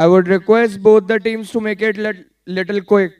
I would request both the teams to make it little quick.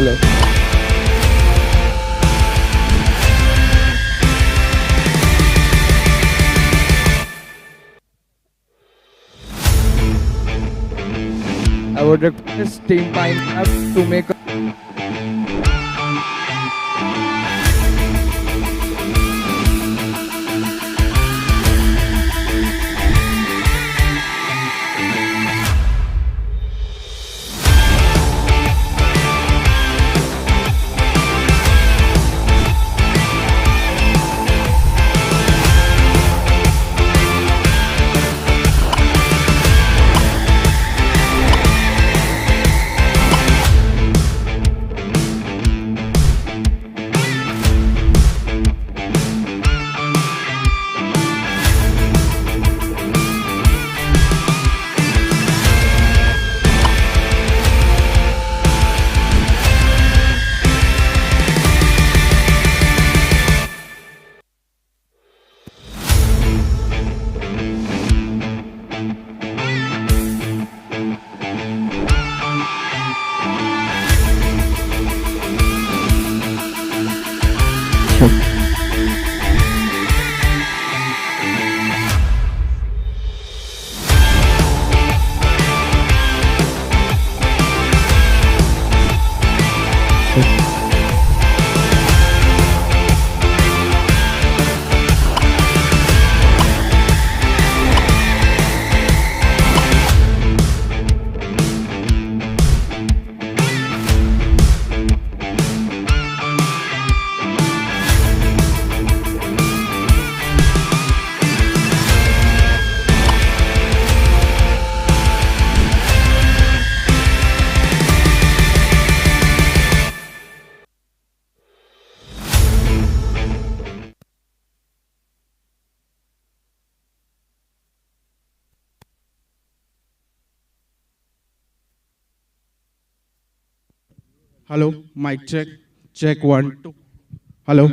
Hello. I would request Team Pine to make Hello, mic check. Check one, two. Hello,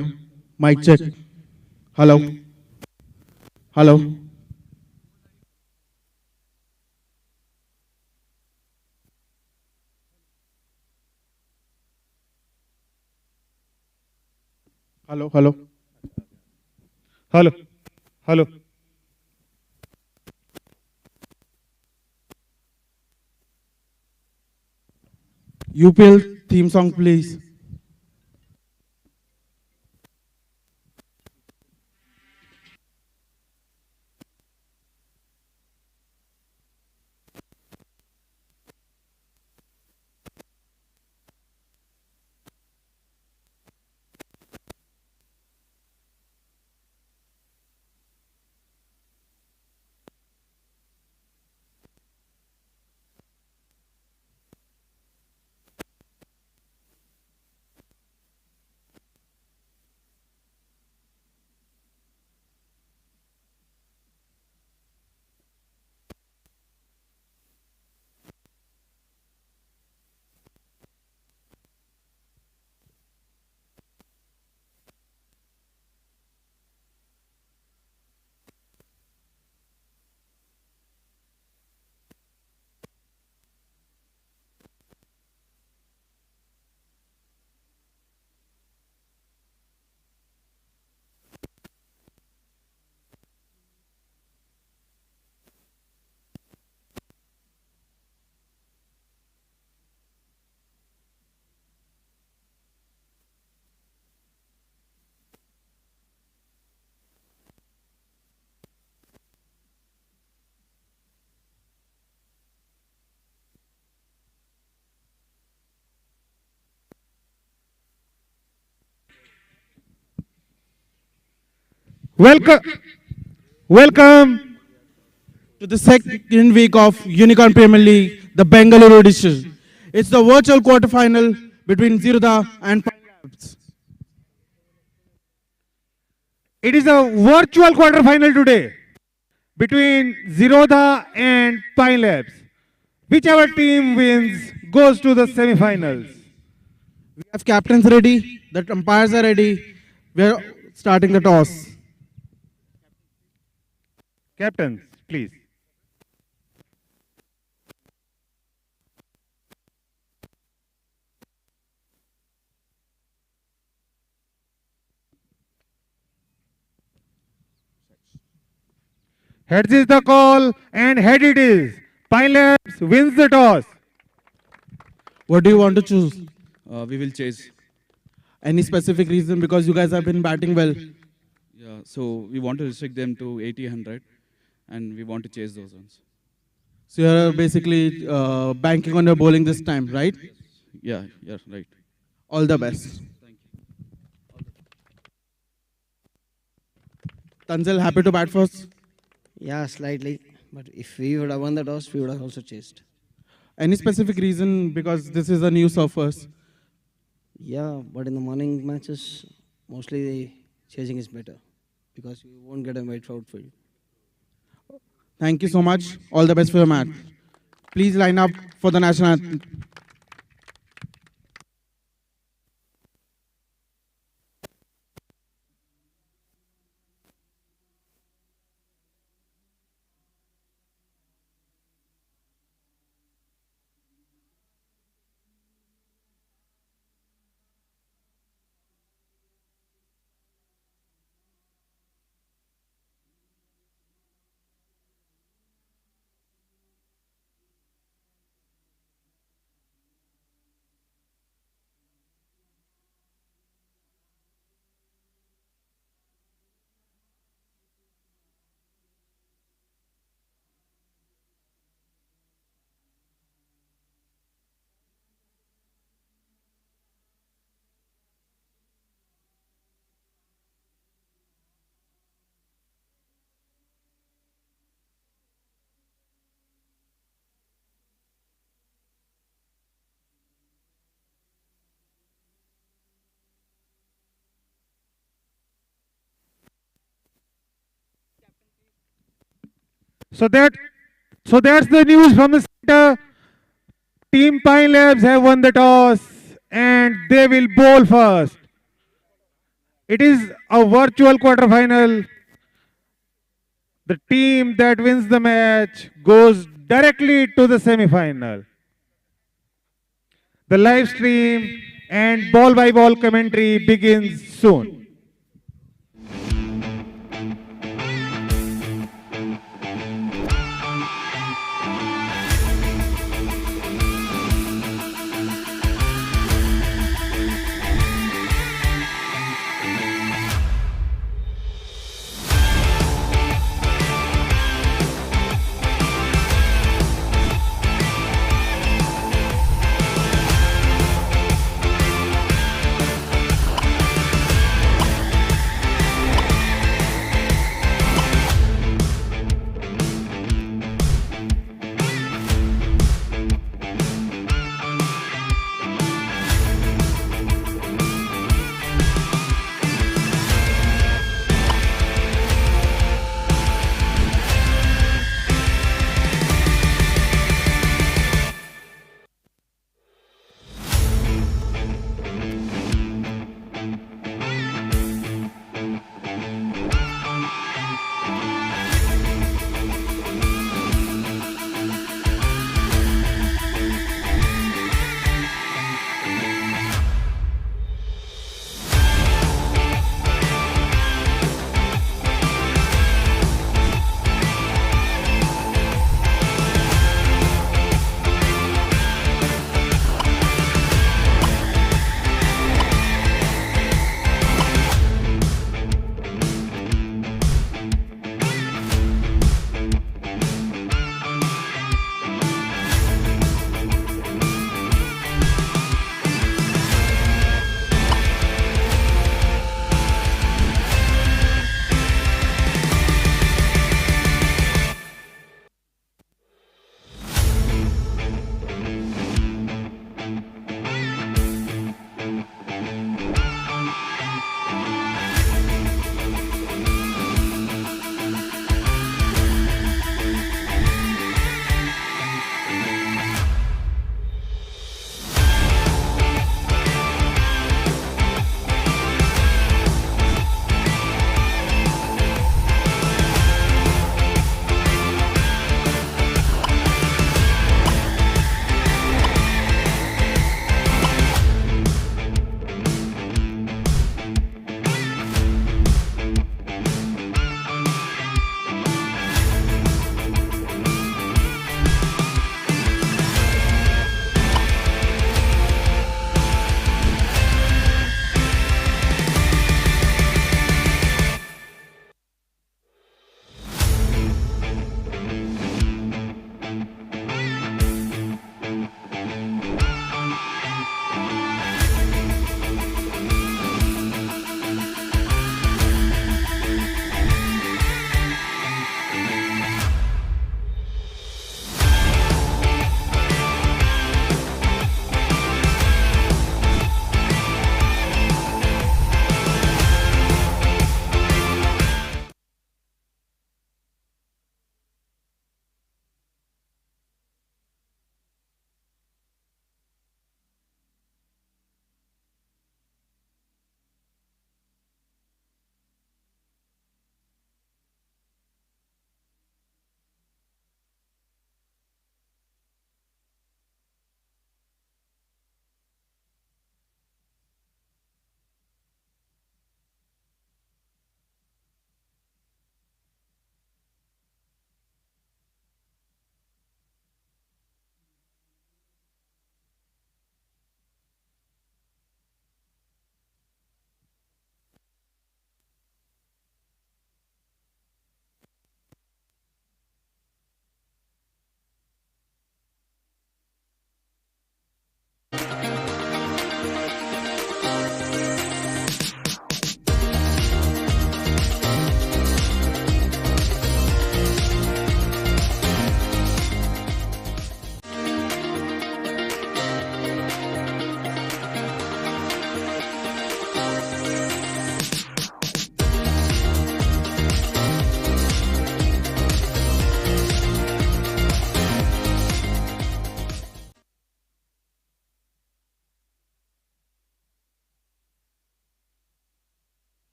mic check. Hello, hello. Hello, hello. Hello, hello. UPL theme song, please. Welcome, welcome. To the second week of Unicorn Premier League, the Bengaluru edition. It's the virtual quarterfinal between Zerodha and Powerplay. It is a virtual quarterfinal today between Zerodha and Pine Labs. Whichever team wins goes to the semi-finals. We have captains ready, the umpires are ready. We are starting the toss. Captains, please. Heads is the call and head it is. Pine Labs wins the toss. What do you want to choose? We will chase. Any specific reason? Because you guys have been batting well. Yeah, so we want to restrict them to 80, 100, and we want to chase those ones. So you're basically banking on your bowling this time, right? Yeah, right. All the best. Tanzil, happy to bat first? Yeah, slightly. But if we would have won the toss, we would have also chased. Any specific reason? Because this is a new surface. Yeah, but in the morning matches, mostly chasing is better because you won't get a wide outfield. Thank you so much. All the best for your match. Please line up for the national anthem. So that's the news from the center. Team Pine Labs have won the toss and they will bowl first. It is a virtual quarterfinal. The team that wins the match goes directly to the semi-final. The live stream and ball by ball commentary begins soon.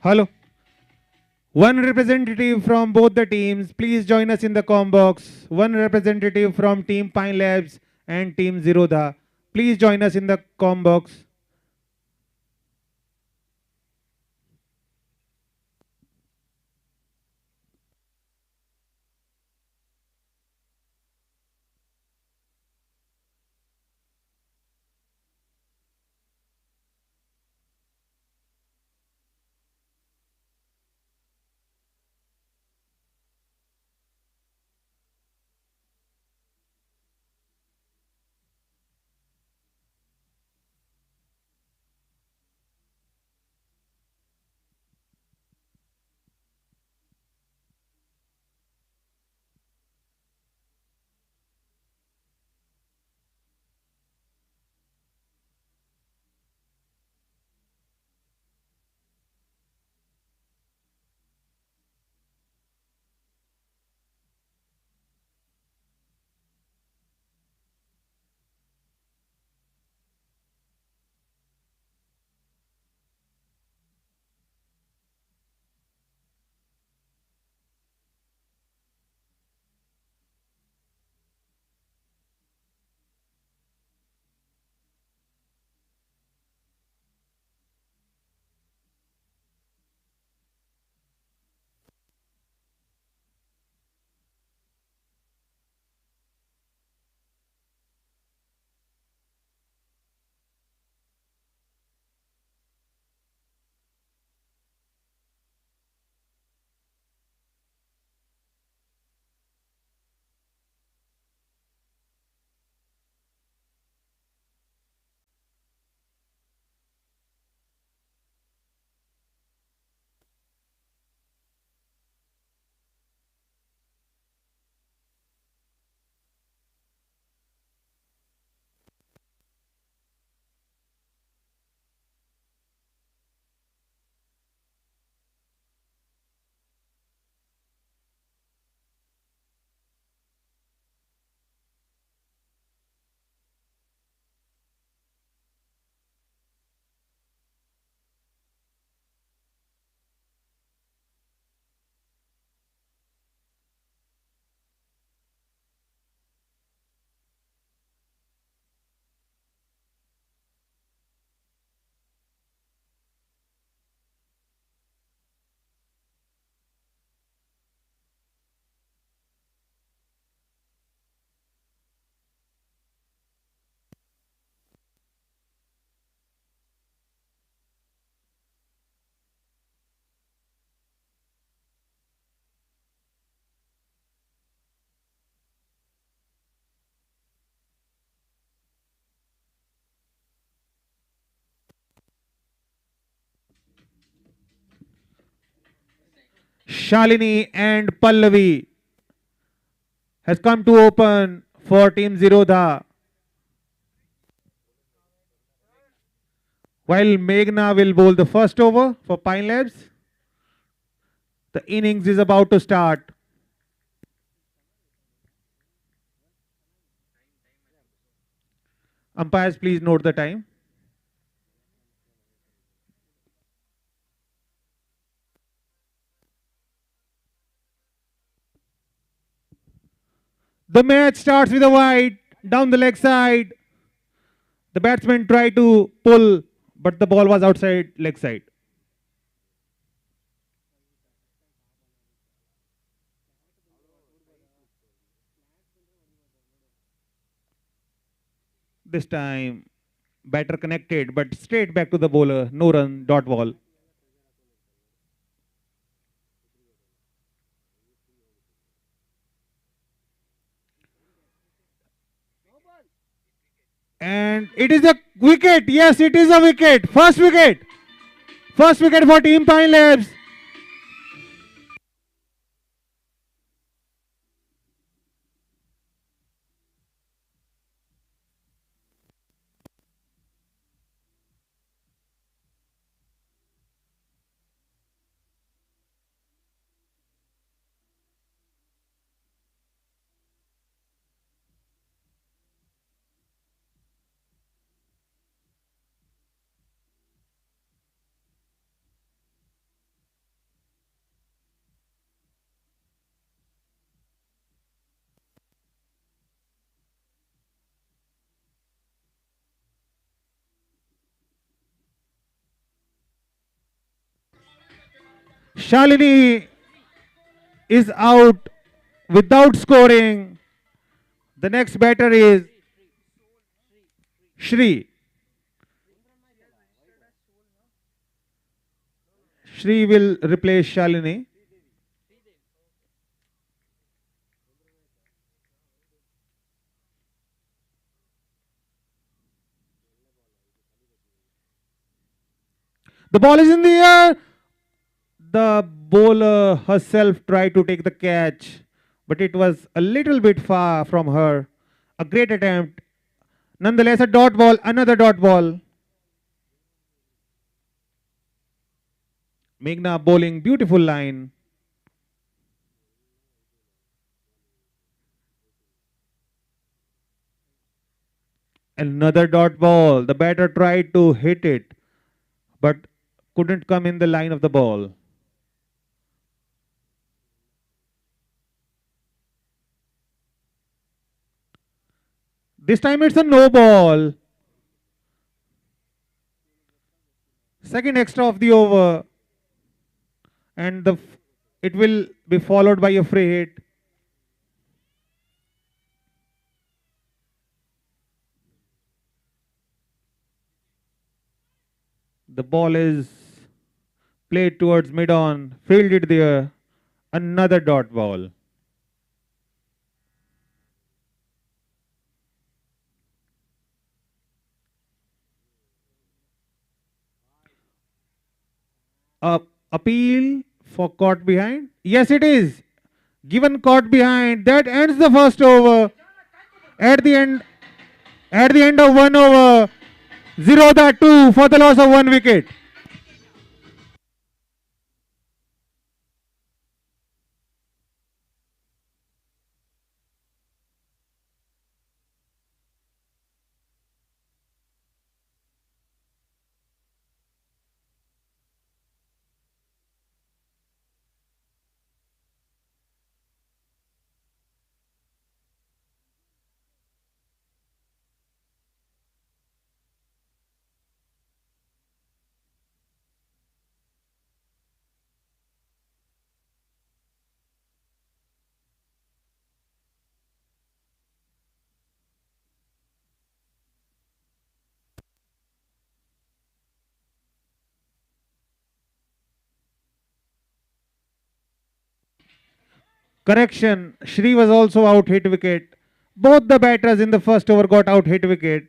Hello. One representative from both the teams, please join us in the com box. One representative from Team Pine Labs and Team Zerodha, please join us in the com box. Shalini and Pallavi has come to open for Team Zerodha. While Meghna will bowl the first over for Pine Labs, the innings is about to start. Umpires, please note the time. The match starts with a wide down the leg side. The batsman tried to pull, but the ball was outside leg side. This time, batter connected, but straight back to the bowler. No run, dot ball. And it is a wicket. Yes, it is a wicket. First wicket. First wicket for Team Pine Labs. Shalini is out without scoring. The next batter is Shri. Shri will replace Shalini. The ball is in the air. The bowler herself tried to take the catch, but it was a little bit far from her. A great attempt. Nonetheless, a dot ball, another dot ball. Meghna bowling, beautiful line. Another dot ball. The batter tried to hit it, but couldn't come in the line of the ball. This time it's a no ball. Second extra of the over. And it will be followed by a free hit. The ball is played towards mid-on, fielded there. Another dot ball. Appeal for caught behind. Yes, it is. Given caught behind. That ends the first over. At the end of one over, Zerodha 2 for the loss of 1 wicket. Correction, Shri was also out hit wicket. Both the batters in the first over got out hit wicket.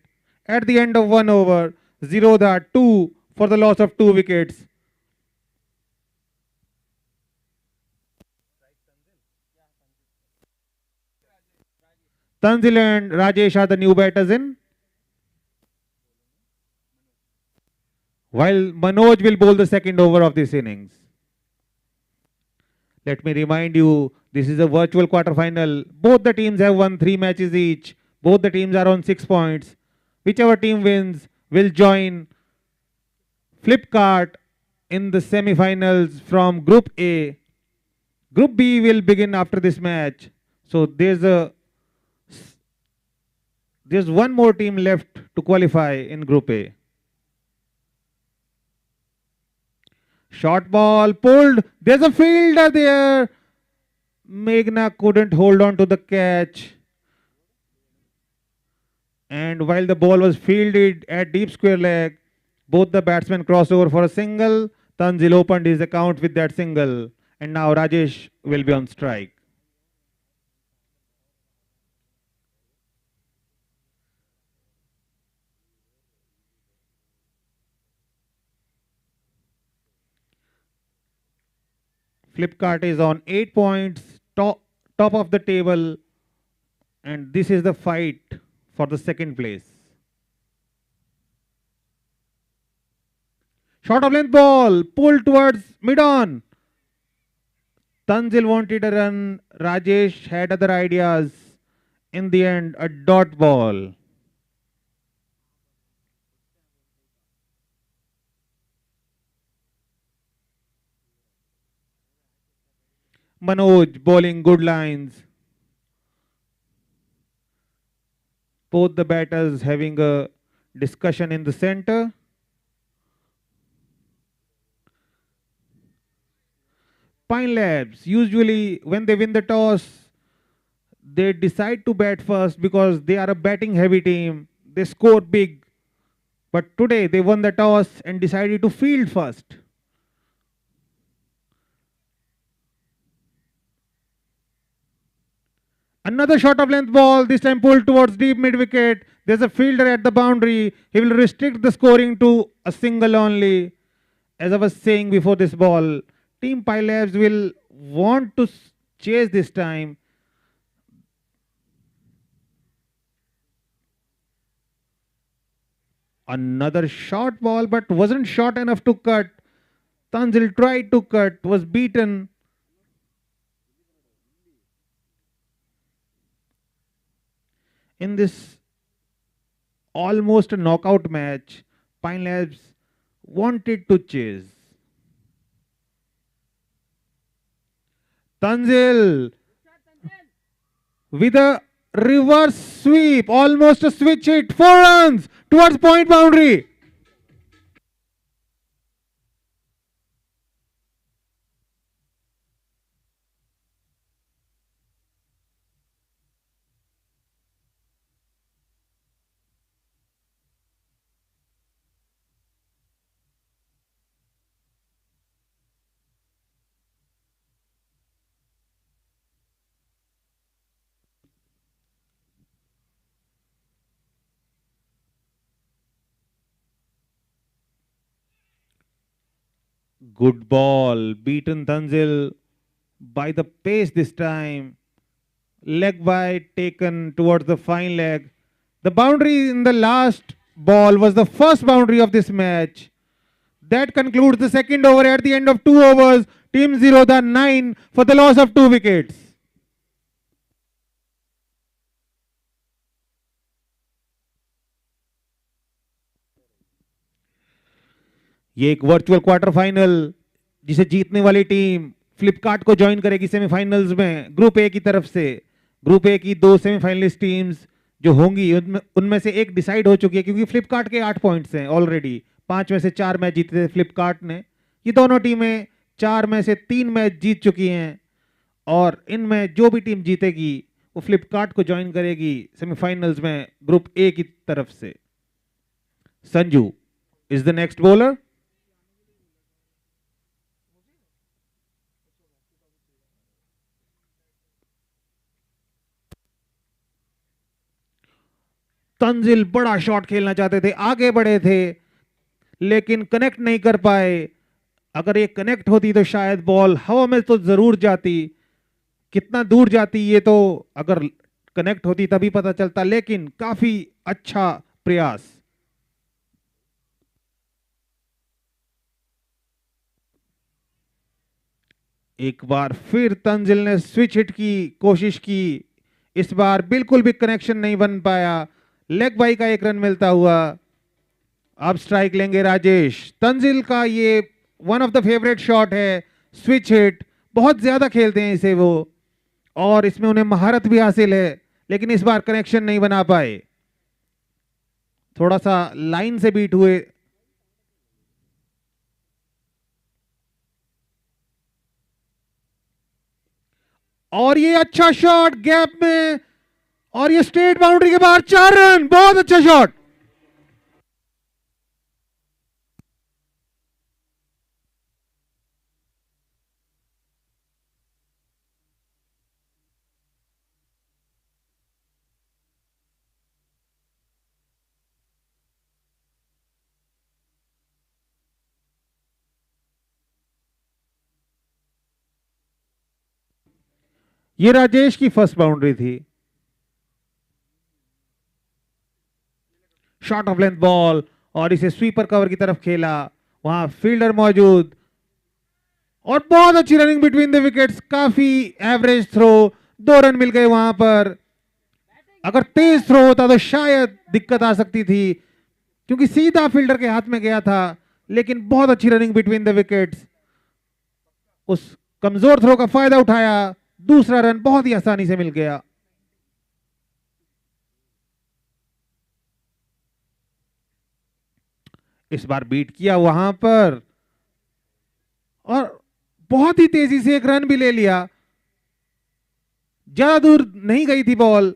At the end of one over, Zerodha 2 for the loss of 2 wickets. Tanzil and Rajesh are the new batters in. While Manoj will bowl the second over of this innings. Let me remind you, this is a virtual quarterfinal. Both the teams have won 3 matches each. Both the teams are on 6 points. Whichever team wins will join Flipkart in the semi-finals from Group A. Group B will begin after this match. So there's one more team left to qualify in Group A. Short ball pulled. There's a fielder there. Meghna couldn't hold on to the catch. And while the ball was fielded at deep square leg, both the batsmen crossed over for a single. Tanzil opened his account with that single. And now Rajesh will be on strike. Flipkart is on 8 points, top of the table, and this is the fight for the second place. Short of length ball, pulled towards mid-on. Tanzil wanted a run, Rajesh had other ideas. In the end, a dot ball. Manoj bowling good lines. Both the batters having a discussion in the center. Pine Labs, usually when they win the toss, they decide to bat first because they are a batting heavy team. They score big. But today they won the toss and decided to field first. Another short of length ball, this time pulled towards deep mid wicket. There's a fielder at the boundary. He will restrict the scoring to a single only. As I was saying before this ball, Team Pine Labs will want to chase this time. Another short ball, but wasn't short enough to cut. Tanzil tried to cut, was beaten. In this almost a knockout match, Pine Labs wanted to chase. Tanzil with a reverse sweep, almost a switch hit, 4 runs towards point boundary. Good ball, beaten Tanzil by the pace this time. Leg wide taken towards the fine leg. The boundary in the last ball was the first boundary of this match. That concludes the second over at the end of 2 overs. Team Zerodha 9 for the loss of 2 wickets. ये एक virtual quarter final जिसे जीतने वाली team Flipkart को join करेगी semifinals में group A की तरफ से। ग्रुप ए की 2 सेमीफाइनलिस्ट टीम्स जो होंगी उनमें से एक डिसाइड हो चुकी है क्योंकि फ्लिपकार्ट के 8 पॉइंट्स हैं ऑलरेडी। 5 में से 4 मैच जीते थे फ्लिपकार्ट ने। ये दोनों टीमें 4 में से 3 मैच जीत चुकी हैं और इनमें जो भी टीम जीतेगी वो फ्लिपकार्ट को ज्वाइन करेगी सेमीफाइनल्स में ग्रुप ए की तरफ से। Sanju is the next bowler. Tanzid बड़ा शॉट खेलना चाहते थे, आगे बढ़े थे लेकिन कनेक्ट नहीं कर पाए। अगर ये कनेक्ट होती तो शायद बॉल हवा में तो जरूर जाती। कितना दूर जाती ये तो अगर कनेक्ट होती तभी पता चलता, लेकिन काफी अच्छा प्रयास। एक बार फिर तंजिल ने स्विच हिट की कोशिश की, इस बार बिल्कुल भी कनेक्शन नहीं बन पाया। लेग बाई का 1 रन मिलता हुआ। अब स्ट्राइक लेंगे राजेश। तंजिल का ये one of the favourite shot है, स्विच हिट। बहुत ज्यादा खेलते हैं इसे वो और इसमें उन्हें महारत भी हासिल है, लेकिन इस बार कनेक्शन नहीं बना पाए। थोड़ा सा लाइन से बीट हुए। और ये अच्छा शॉट गैप में और ये स्ट्रेट बाउंड्री के बाहर 4 रन। बहुत अच्छा शॉट। ये राजेश की फर्स्ट बाउंड्री थी। शॉट ऑफ लेंथ बॉल और इसे स्वीपर कवर की तरफ खेला, वहां फील्डर मौजूद और बहुत अच्छी रनिंग बिटवीन द विकेट्स। काफी एवरेज थ्रो, 2 रन मिल गए वहां पर। अगर तेज थ्रो होता तो शायद दिक्कत आ सकती थी क्योंकि सीधा फील्डर के हाथ में गया था, लेकिन बहुत अच्छी रनिंग बिटवीन द विकेट्स। उस कमजोर थ्रो का फायदा उठाया, दूसरा रन बहुत ही आसानी से मिल गया। इस बार बीट किया वहां पर और बहुत ही तेजी से एक रन भी ले लिया। ज्यादा दूर नहीं गई थी बॉल,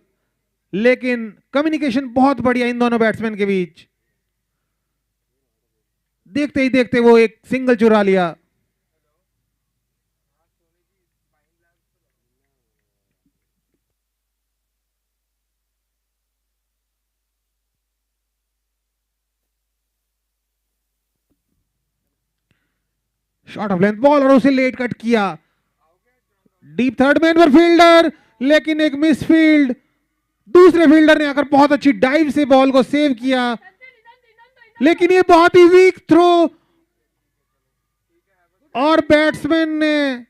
लेकिन कम्युनिकेशन बहुत बढ़िया इन दोनों बैट्समैन के बीच। देखते ही देखते वो एक सिंगल चुरा लिया। शॉट ऑफ लेंथ बॉल और उसे लेट कट किया। डीप थर्ड मैन पर फील्डर, लेकिन एक मिस फील्ड। दूसरे फील्डर ने आकर बहुत अच्छी डाइव से बॉल को सेव किया, लेकिन ये बहुत ही वीक थ्रो और बैट्समैन ने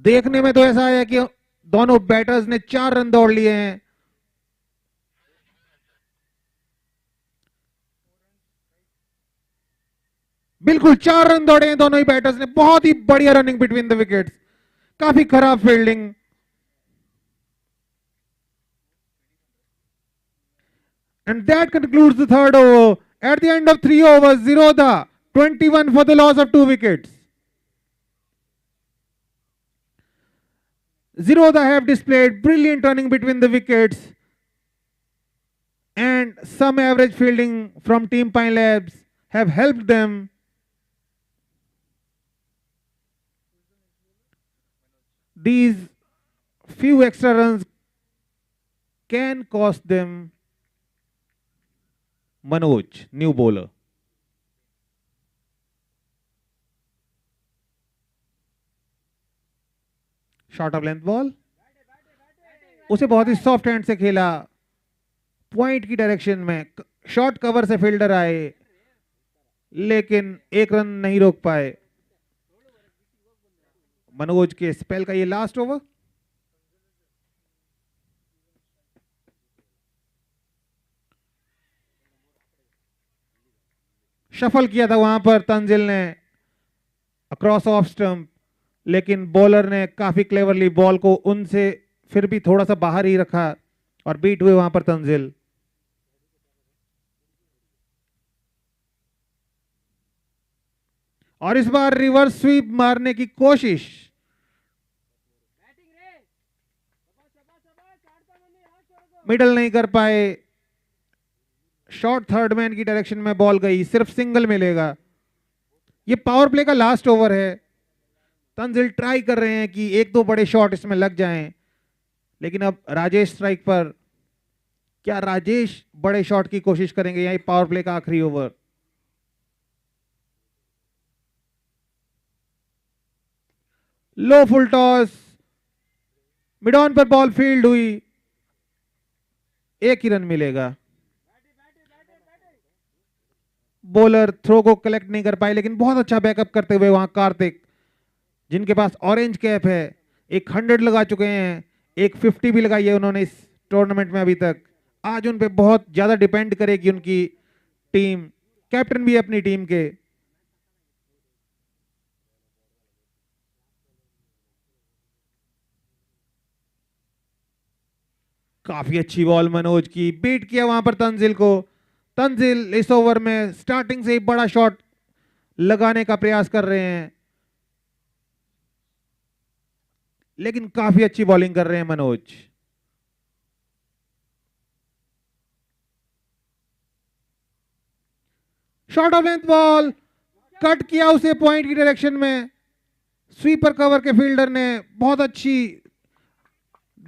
देखने में तो ऐसा आया कि दोनों बैटर्स ने 4 रन दौड़ लिए हैं। बिल्कुल 4 रन दौड़े हैं दोनों ही बैटर्स ने। बहुत ही बढ़िया रनिंग बिटवीन द विकेट्स, काफी खराब fielding. And that concludes the third over. At the end of 3 overs, Zerodha 21 for the loss of 2 wickets. Zerodha have displayed brilliant running between the wickets and some average fielding from Team Pine Labs have helped them. These few extra runs can cost them. Manoj, new bowler. Short of length ball, उसे बहुत ही soft hand से खेला point की direction में। Short cover से fielder आए, लेकिन एक रन नहीं रोक पाए। मनोज के स्पेल का ये लास्ट ओवर। शफल किया था वहां पर तंजिल ने अक्रॉस ऑफ स्टंप, लेकिन बॉलर ने काफी क्लेवरली बॉल को उनसे फिर भी थोड़ा सा बाहर ही रखा और बीट हुए वहां पर तंजिल। और इस बार रिवर्स स्वीप मारने की कोशिश। मिडल नहीं कर पाए। शॉर्ट थर्ड मैन की डायरेक्शन में बॉल गई, सिर्फ सिंगल मिलेगा। ये पावर प्ले का लास्ट ओवर है। तंजिल ट्राई कर रहे हैं कि 1-2 बड़े शॉट इसमें लग जाएं, लेकिन अब राजेश स्ट्राइक पर। क्या राजेश बड़े शॉट की कोशिश करेंगे? यही पावर प्ले का आखिरी over. Low full toss, mid on पर बॉल फील्ड हुई, एक ही रन मिलेगा। बॉलर थ्रो को कलेक्ट नहीं कर पाए, लेकिन बहुत अच्छा बैकअप करते हुए वहां कार्तिक, जिनके पास ऑरेंज कैप है, एक 100 लगा चुके हैं, एक 50 भी लगाई है उन्होंने इस टूर्नामेंट में अभी तक। आज उन पे बहुत ज्यादा डिपेंड करेगी उनकी टीम। कैप्टन भी है अपनी टीम के। काफी अच्छी बॉल मनोज की, बीट किया वहां पर तंजिल को। तंजिल इस ओवर में स्टार्टिंग से ही बड़ा शॉट लगाने का प्रयास कर रहे हैं, लेकिन काफी अच्छी बॉलिंग कर रहे हैं Manoj. Short of length ball, cut किया उसे पॉइंट की डायरेक्शन में। स्वीपर कवर के फील्डर ने बहुत अच्छी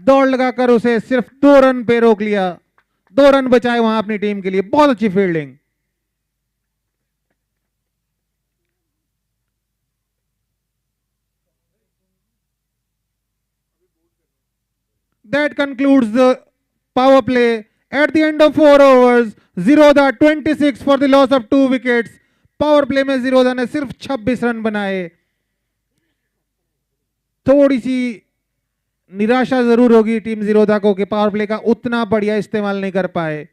दौड़ लगाकर उसे सिर्फ 2 रन पे रोक लिया। 2 रन बचाए वहां अपनी टीम के लिए। बहुत अच्छी fielding. That concludes the power play. At the end of 4 overs, Zerodha 26 for the loss of 2 wickets. Power play में Zerodha ने सिर्फ 26 रन बनाए। थोड़ी सी निराशा जरूर होगी टीम Zerodha को कि पावर प्ले का उतना बढ़िया इस्तेमाल नहीं कर पाए।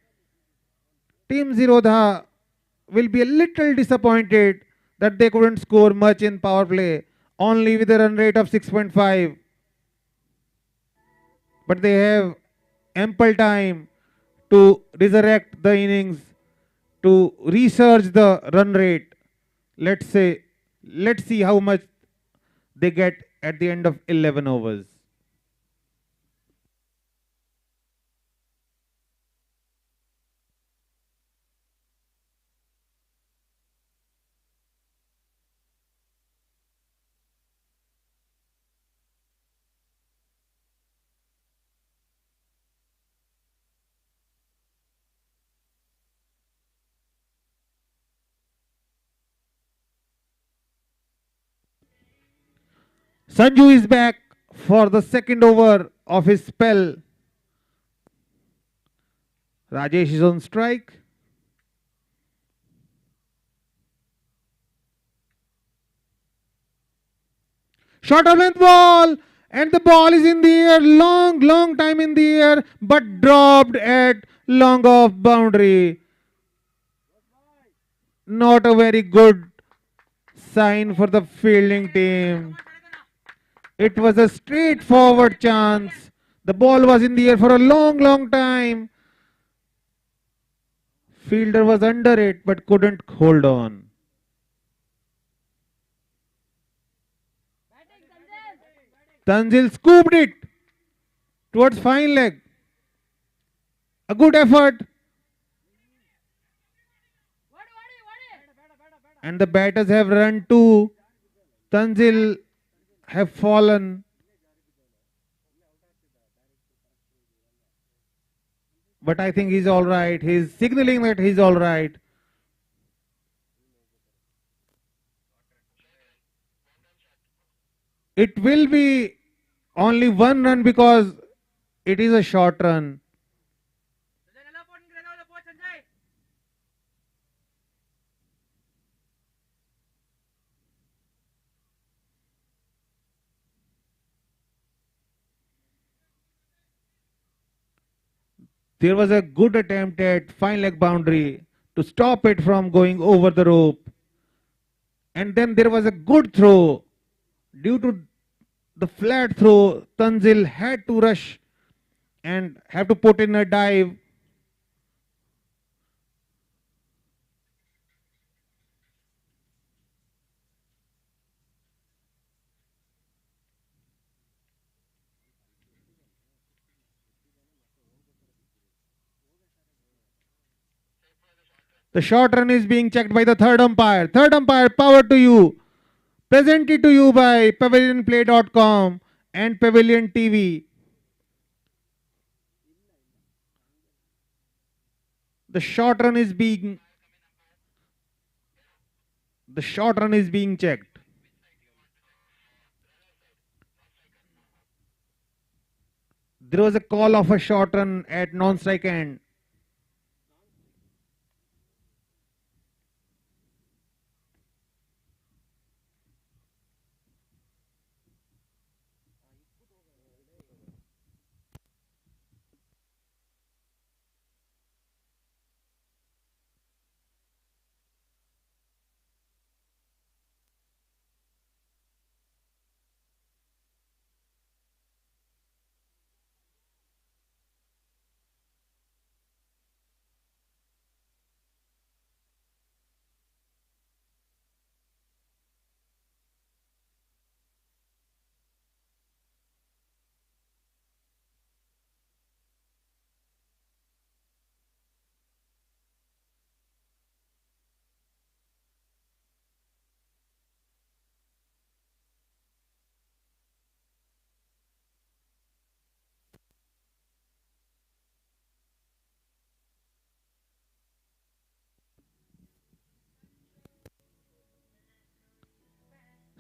Team Zerodha will be a little disappointed that they couldn't score much in power play, only with a run rate of 6.5. but they have ample time to resurrect the innings, to research the run rate. Let's see how much they get at the end of 11 overs. Sanju is back for the second over of his spell. Rajesh is on strike. Short of length ball, and the ball is in the air, long time in the air, but dropped at long off boundary. Not a very good sign for the fielding team. It was a straightforward chance. The ball was in the air for a long time. Fielder was under it but couldn't hold on. Tanzil scooped it towards fine leg. A good effort. And the batters have run too. Tanzil have fallen. But I think he's all right. He's signaling that he's all right. It will be only one run because it is a short run. There was a good attempt at fine leg boundary to stop it from going over the rope. And then there was a good throw. Due to the flat throw, Tanzil had to rush and have to put in a dive. The short run is being checked by the third umpire. Third umpire, power to you. Presented to you by PavilionPlay.com and Pavilion TV. The short run is being checked. There was a call of a short run at non-strike end.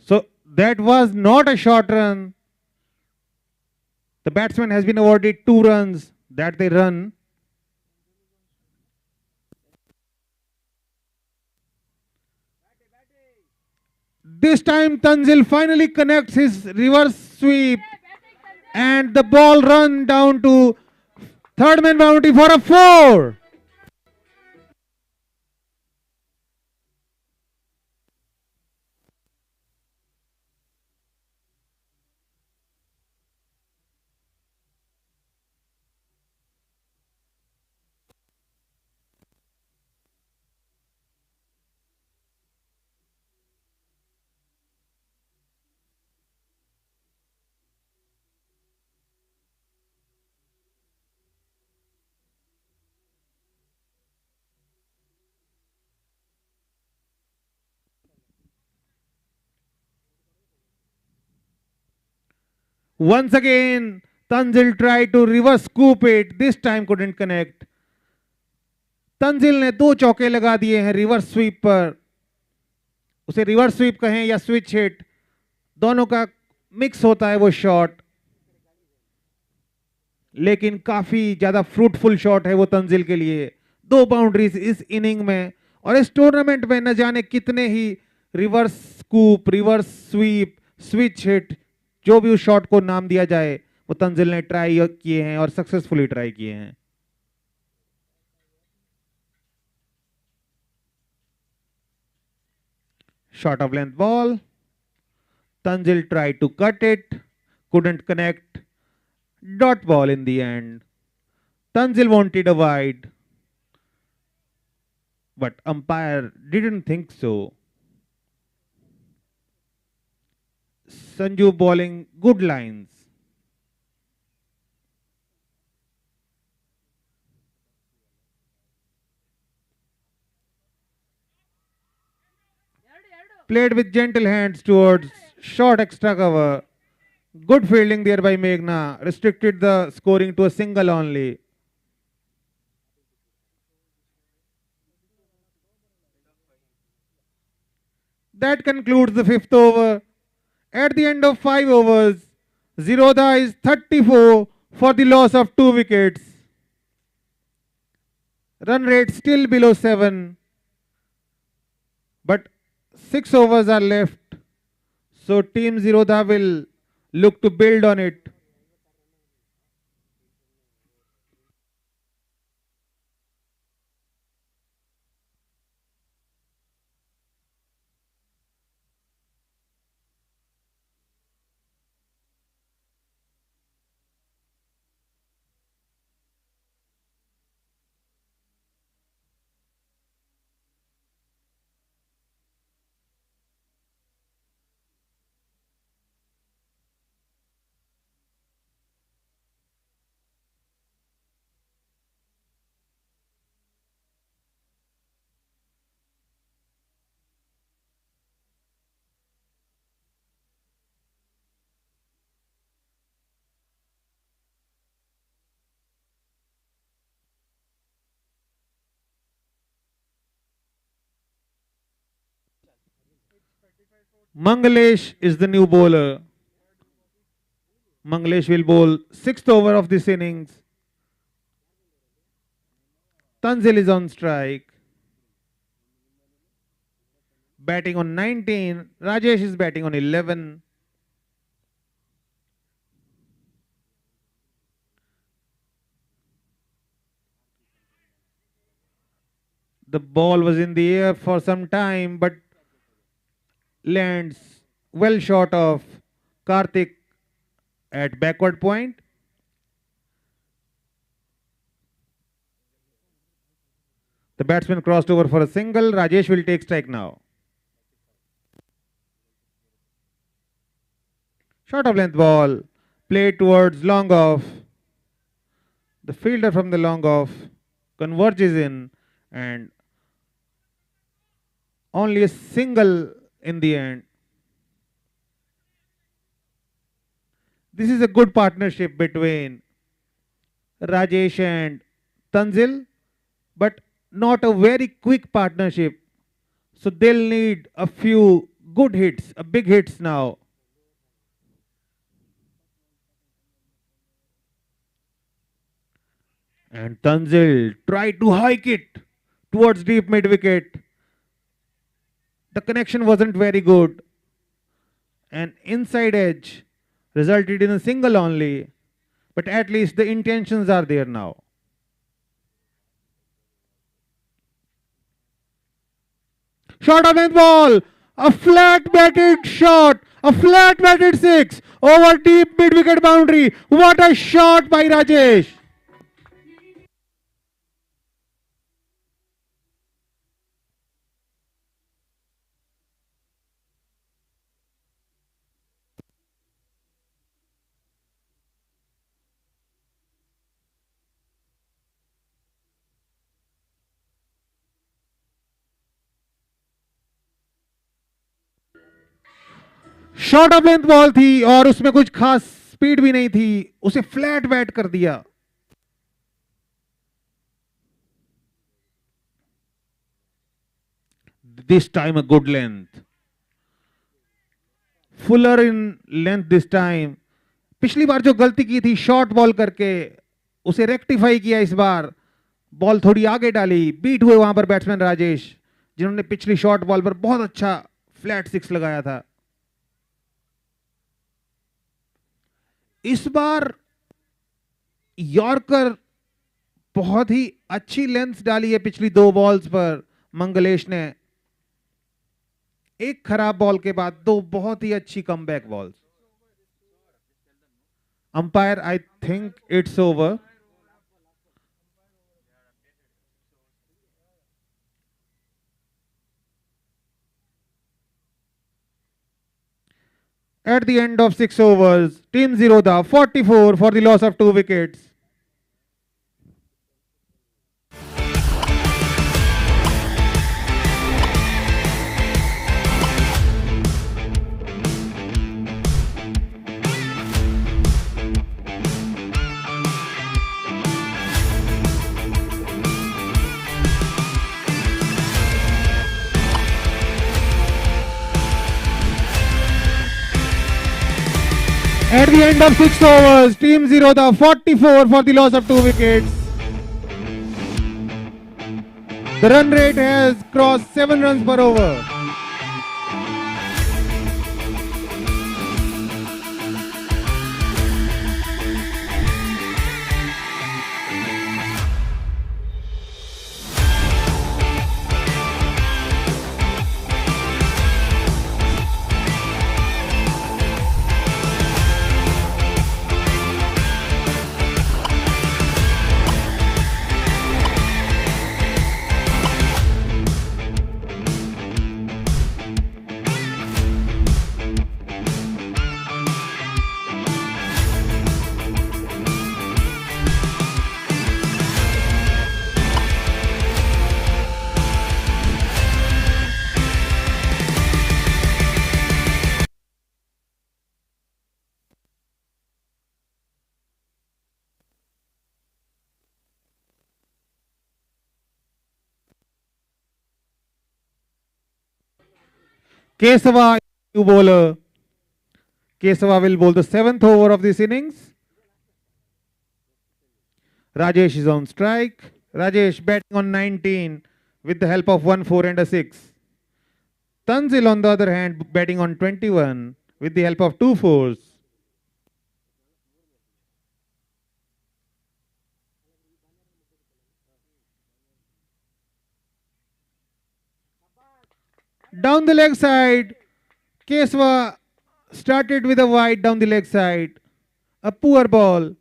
So that was not a short run. The batsman has been awarded 2 runs that they run. This time Tanzil finally connects his reverse sweep and the ball run down to third man boundary for a 4. Once again, Tanzil tried to reverse scoop it. This time couldn't connect. Tanzil ने 2 चौके लगा दिए हैं reverse sweep पर. उसे reverse sweep कहें या switch hit, दोनों का मिक्स होता है वो शॉट, लेकिन काफी ज्यादा फ्रूटफुल शॉट है वो तंजिल के लिए. 2 बाउंड्रीज इस इनिंग में, और इस टूर्नामेंट में न जाने कितने ही reverse scoop, reverse sweep, switch hit, जो भी उस शॉट को नाम दिया जाए, वो तंजिल ने ट्राई किए हैं और सक्सेसफुली ट्राई किए हैं. Short of length ball. Tanzil tried to cut it, couldn't connect. Dot ball in the end. Tanzil wanted a wide, but umpire didn't think so. Sanju bowling good lines. Played with gentle hands towards short extra cover. Good fielding there by Meghna. Restricted the scoring to a single only. That concludes the 5th over. At the end of 5 overs, Zerodha is 34 for the loss of 2 wickets. Run rate still below 7. But 6 overs are left, so Team Zerodha will look to build on it. Mangalesh is the new bowler. Mangalesh will bowl 6th over of this innings. Tanzil is on strike. Batting on 19. Rajesh is batting on 11. The ball was in the air for some time, but lands well short of Karthik at backward point. The batsman crossed over for a single. Rajesh will take strike now. Short of length ball played towards long off. The fielder from the long off converges in, and only a single in the end. This is a good partnership between Rajesh and Tanzil, but not a very quick partnership. So they'll need a few good hits, big hits now. And Tanzil tried to hike it towards deep mid wicket. The connection wasn't very good. An inside edge resulted in a single only, but at least the intentions are there now. Short of length ball, a flat batted shot, a flat batted 6 over deep mid wicket boundary. What a shot by Rajesh! Short of length ball थी और उसमें कुछ खास speed भी नहीं थी, उसे flat bat कर दिया। This time a good length. Fuller in length this time. पिछली बार जो गलती की थी शॉर्ट बॉल करके, उसे रेक्टिफाई किया इस बार। बॉल थोड़ी आगे डाली, बीट हुए वहां पर बैट्समैन राजेश, जिन्होंने पिछली शॉर्ट बॉल पर बहुत अच्छा फ्लैट सिक्स लगाया था। इस बार यॉर्कर बहुत ही अच्छी लेंथ डाली है पिछली 2 बॉल्स पर मंगलेश ने। एक खराब बॉल के बाद 2 बहुत ही अच्छी comeback balls. Umpire, I think it's over. At the end of 6 overs, Team Zerodha 44 for the loss of 2 wickets. At the end of 6 overs, Team Zerodha 44 for the loss of 2 wickets. The run rate has crossed 7 runs per over. Kesava, new bowler. Kesava will bowl the 7th over of this innings. Rajesh is on strike. Rajesh batting on 19 with the help of 1 4 and a 6. Tanzil on the other hand batting on 21 with the help of 2 4s. Down the leg side, Kesava started with a wide down the leg side. A poor ball.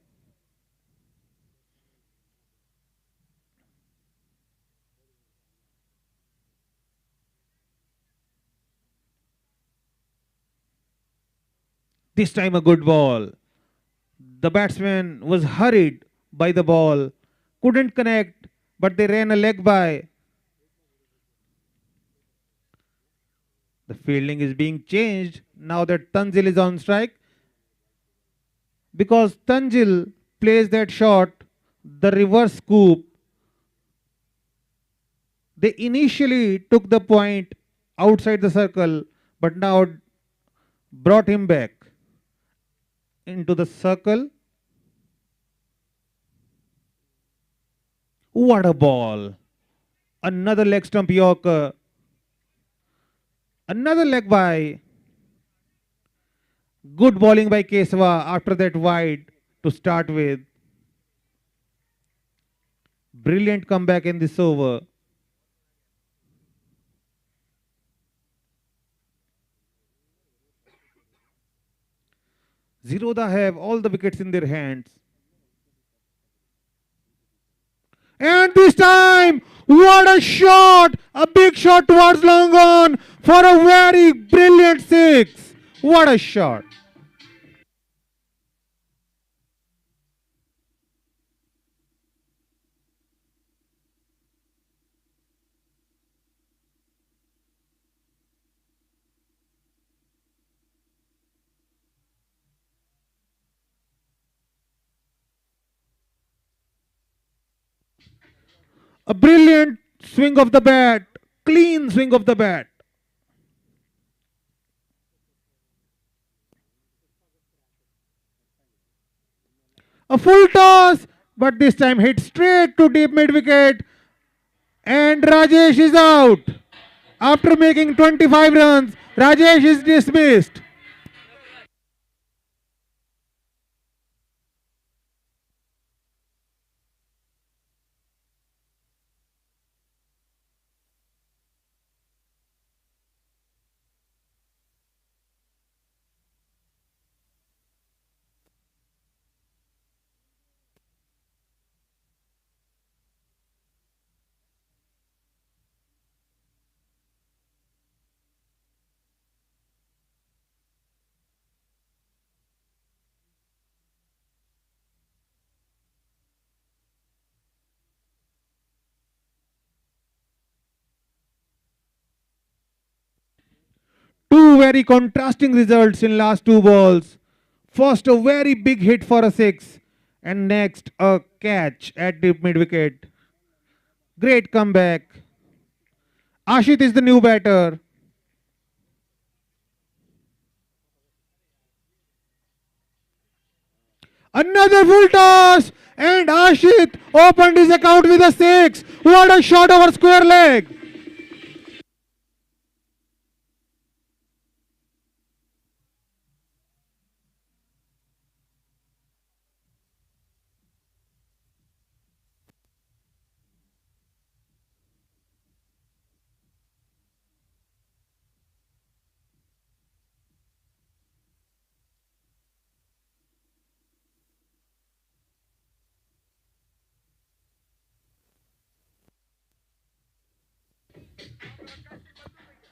This time a good ball. The batsman was hurried by the ball, couldn't connect, but they ran a leg by. The fielding is being changed now that Tanzil is on strike, because Tanzil plays that shot, the reverse scoop. They initially took the point outside the circle, but now brought him back into the circle. What a ball. Another leg stump Yorker. Another leg by. Good bowling by Kesava after that wide to start with. Brilliant comeback in this over. Zerodha have all the wickets in their hands. And this time, what a shot! A big shot towards long on for a very brilliant 6. What a shot! A brilliant swing of the bat, clean swing of the bat. A full toss, but this time hit straight to deep mid wicket. And Rajesh is out. After making 25 runs, Rajesh is dismissed. Two very contrasting results in last two balls. First a very big hit for a six and next a catch at deep mid wicket. Great comeback. Ashit is the new batter. Another full toss and Ashit opened his account with a six. What a shot over square leg.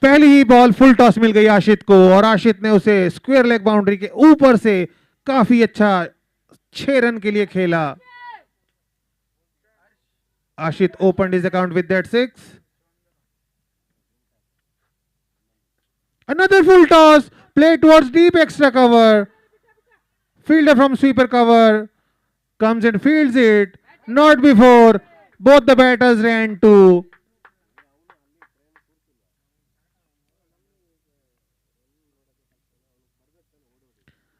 पहली ही ball full toss मिल गई आशित को और आशित ने उसे square leg boundary के ऊपर से काफी अच्छा 6 रन के लिए खेला. Ashit opened his account with that six. Another full toss, play towards deep extra cover. Fielder from sweeper cover comes and fields it. Not before both the batters ran to.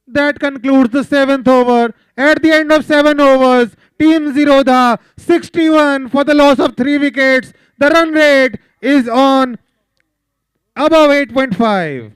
That concludes the 7th over. At the end of 7 overs, Team Zerodha 61 for the loss of 3 wickets. The run rate is on above 8.5.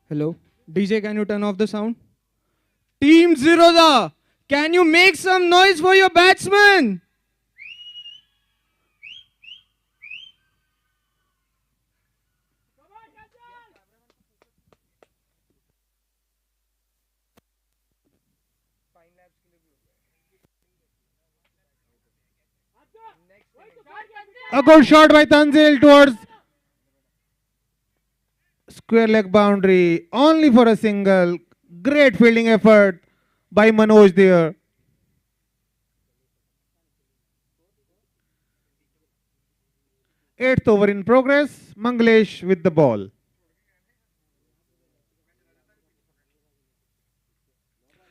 Hello? DJ, can you turn off the sound? Team Zerodha, can you make some noise for your batsman? A good shot by Tanzil towards square leg boundary, only for a single. Great fielding effort by Manoj there. Eighth over in progress. Mangalesh with the ball.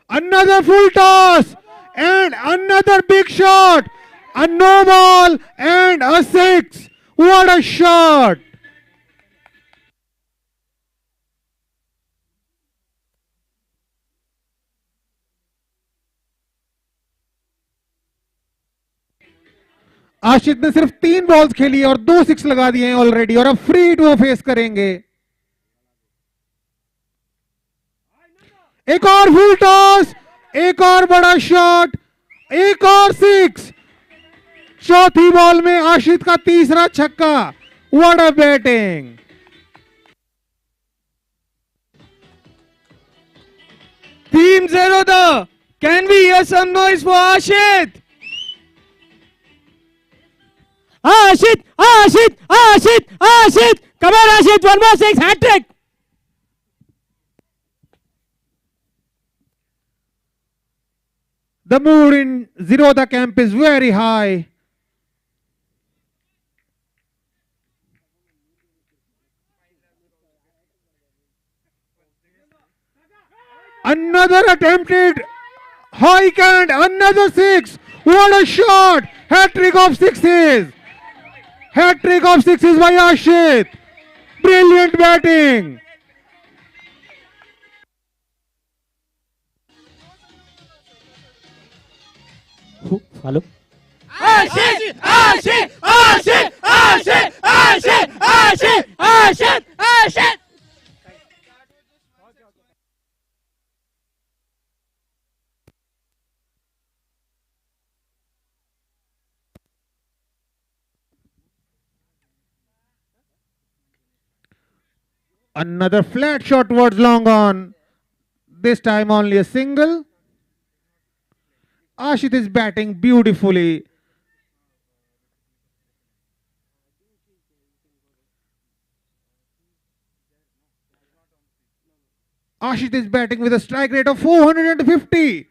Another full toss and another big shot. A no ball and a six. What a shot! आशित ने सिर्फ 3 balls खेली और 2 6 लगा दिए हैं already और अब free hit वो फेस करेंगे. एक और फुल टॉस, एक और बड़ा शॉट, एक और 6. चौथी बॉल में आशित का तीसरा छक्का. What a batting. Team Zerodha, can we hear some noise for Ashit? Ashit! Ashit! Ashit! Ashit! Come on, Ashit! One more six, hat trick! The mood in Zerodha camp is very high. Another attempted hike and another six. What a shot! Hat-trick of sixes. Hat-trick of sixes by Ashit. Brilliant batting. Follow. Ashit! Ashit! Ashit! Ashit! Ashit! Ashit! Ashit! Ashit! Another flat shot towards long on. This time only a single. Ashit is batting beautifully. Ashit is batting with a strike rate of 450.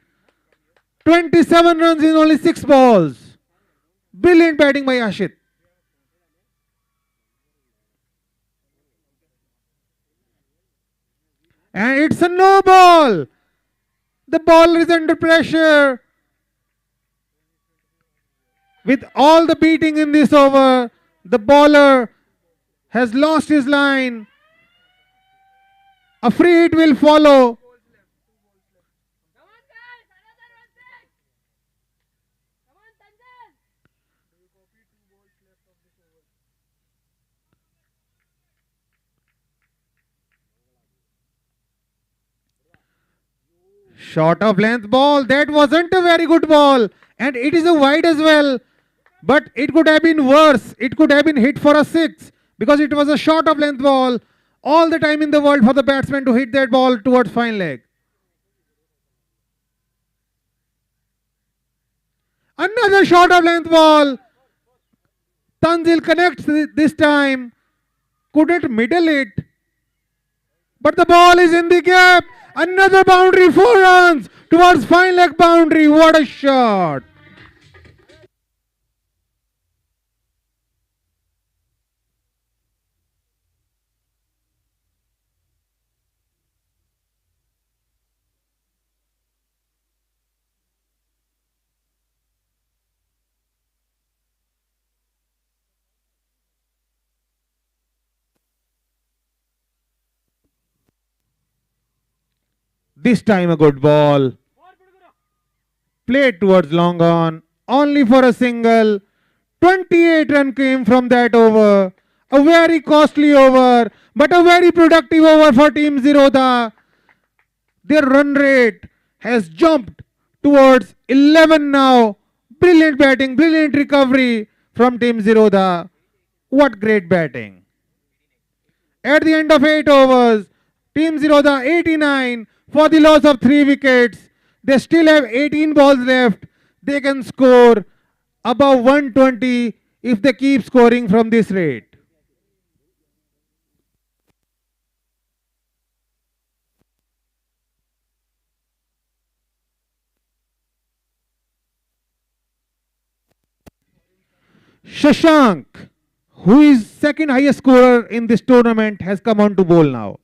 27 runs in only 6 balls. Brilliant batting by Ashit. And it's a no ball. The bowler is under pressure. With all the beating in this over, the bowler has lost his line. A free hit will follow. Short of length ball. That wasn't a very good ball. And it is a wide as well. But it could have been worse. It could have been hit for a 6. Because it was a short of length ball. All the time in the world for the batsman to hit that ball towards fine leg. Another short of length ball. Tanzil connects this time. Couldn't middle it. But the ball is in the gap. Another boundary, 4 runs towards fine leg boundary. What a shot. This time a good ball. Played towards long on. Only for a single. 28 run came from that over. A very costly over. But a very productive over for Team Zerodha. Their run rate has jumped towards 11 now. Brilliant batting. Brilliant recovery from Team Zerodha. What great batting. At the end of 8 overs. Team Zerodha 89. For the loss of 3 wickets, they still have 18 balls left. They can score above 120 if they keep scoring from this rate. Shashank, who is second highest scorer in this tournament, has come on to bowl now.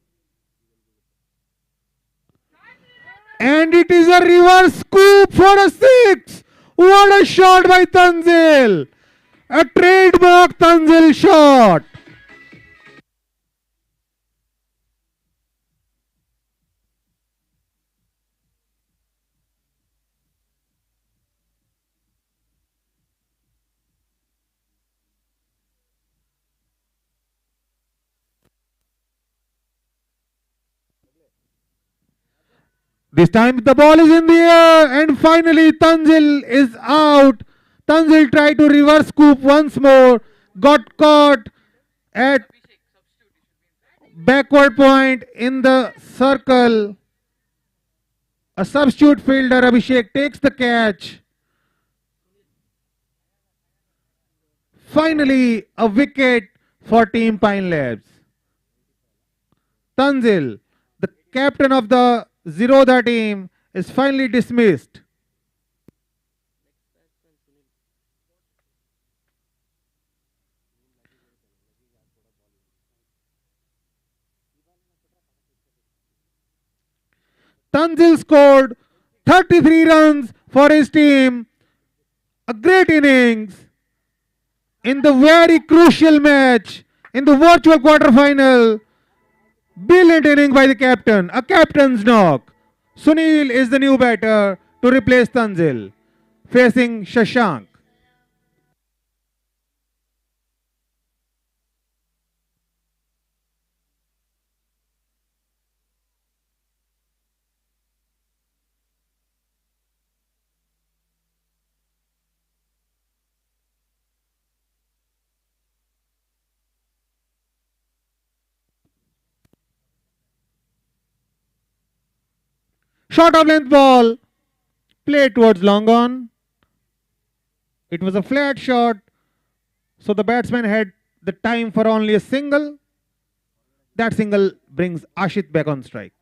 And it is a reverse scoop for a 6. What a shot by Tanzil. A trademark Tanzil shot. This time the ball is in the air and finally Tanzil is out. Tanzil tried to reverse scoop once more. Got caught at backward point in the circle. A substitute fielder, Abhishek, takes the catch. Finally, a wicket for Team Pine Labs. Tanzil, the captain of the Zerodha team, is finally dismissed. Tanzil scored 33 runs for his team. A great innings in the very crucial match in the virtual quarterfinal. Brilliant inning by the captain. A captain's knock. Sunil is the new batter to replace Tanzil, facing Shashank. Short of length ball, played towards long on. It was a flat shot, so the batsman had the time for only a single. That single brings Ashit back on strike.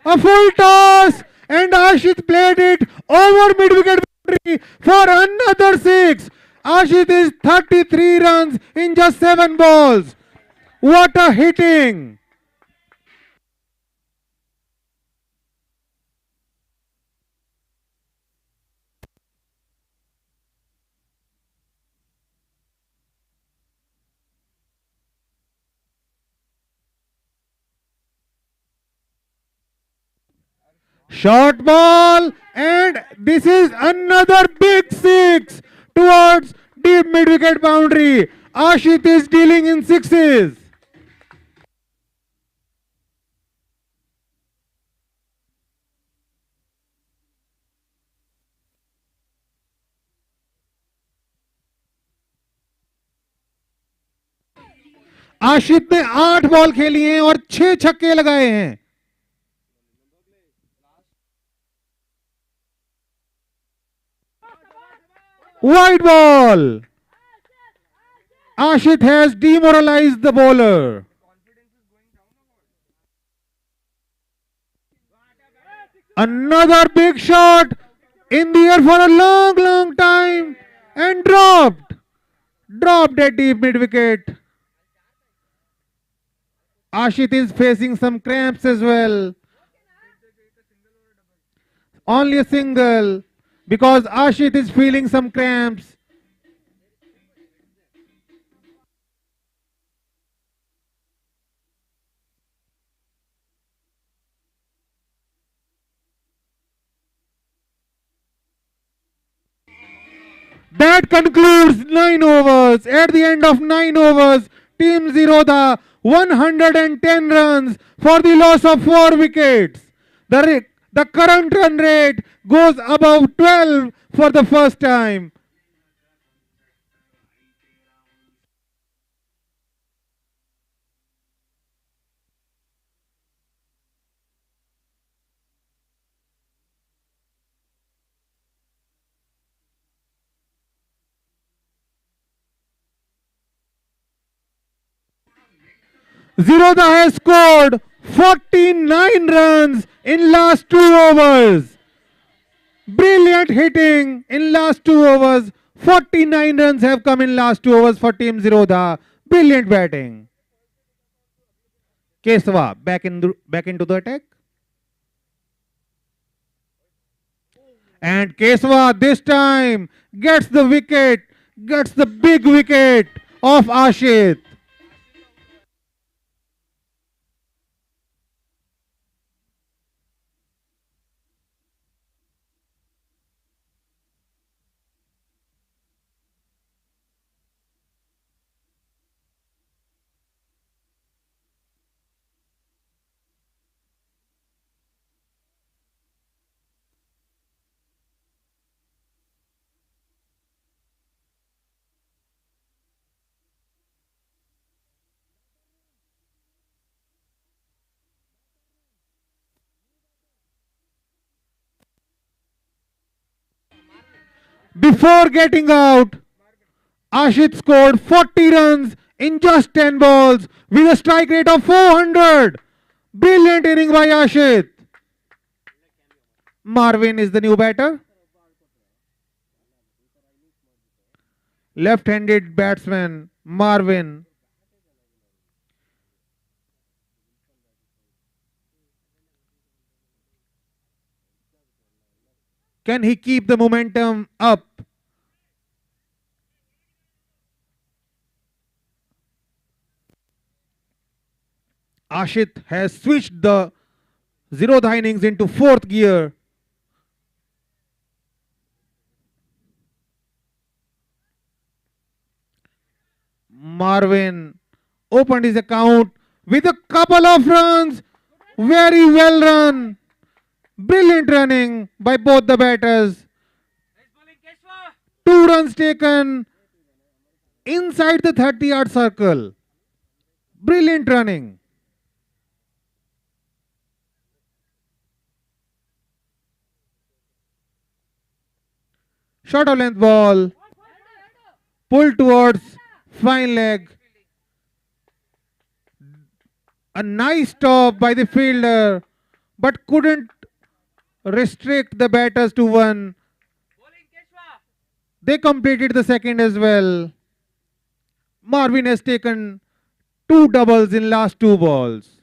A full toss, and Ashit played it over mid-wicket boundary for another 6. Ashit is 33 runs in just 7 balls. What a hitting! Short ball, and this is another big 6 towards deep mid-wicket boundary. Ashit is dealing in 6s. आशित ने 8 ball खेली हैं और 6 छक्के लगाए हैं. Wide ball. Ashit has demoralized the bowler. Another big shot in the air for a long time and dropped. Dropped at deep mid-wicket. Ashit is facing some cramps as well. Only a single, because Ashit is feeling some cramps. That concludes 9 overs. At the end of 9 overs, Team Zerodha 110 runs for the loss of 4 wickets. The current run rate goes above 12 for the first time. Zerodha has scored 49 runs in last 2 overs. Brilliant hitting in last 2 overs. 49 runs have come in last 2 overs for Team Zerodha. Brilliant batting. Kesava back into the attack. And Kesava this time gets the wicket, gets the big wicket of Ashit. Before getting out, Ashit scored 40 runs in just 10 balls with a strike rate of 400. Brilliant inning by Ashit. Marvin is the new batter. Left-handed batsman Marvin. Can he keep the momentum up? Ashit has switched the Zerodha innings into fourth gear. Marvin opened his account with a couple of runs. Very well run. Brilliant running by both the batters. 2 runs taken inside the 30-yard circle. Brilliant running. Short of length ball. Pulled towards fine leg. A nice stop by the fielder, but couldn't restrict the batters to one. They completed the second as well. Marvin has taken 2 doubles in last 2 balls.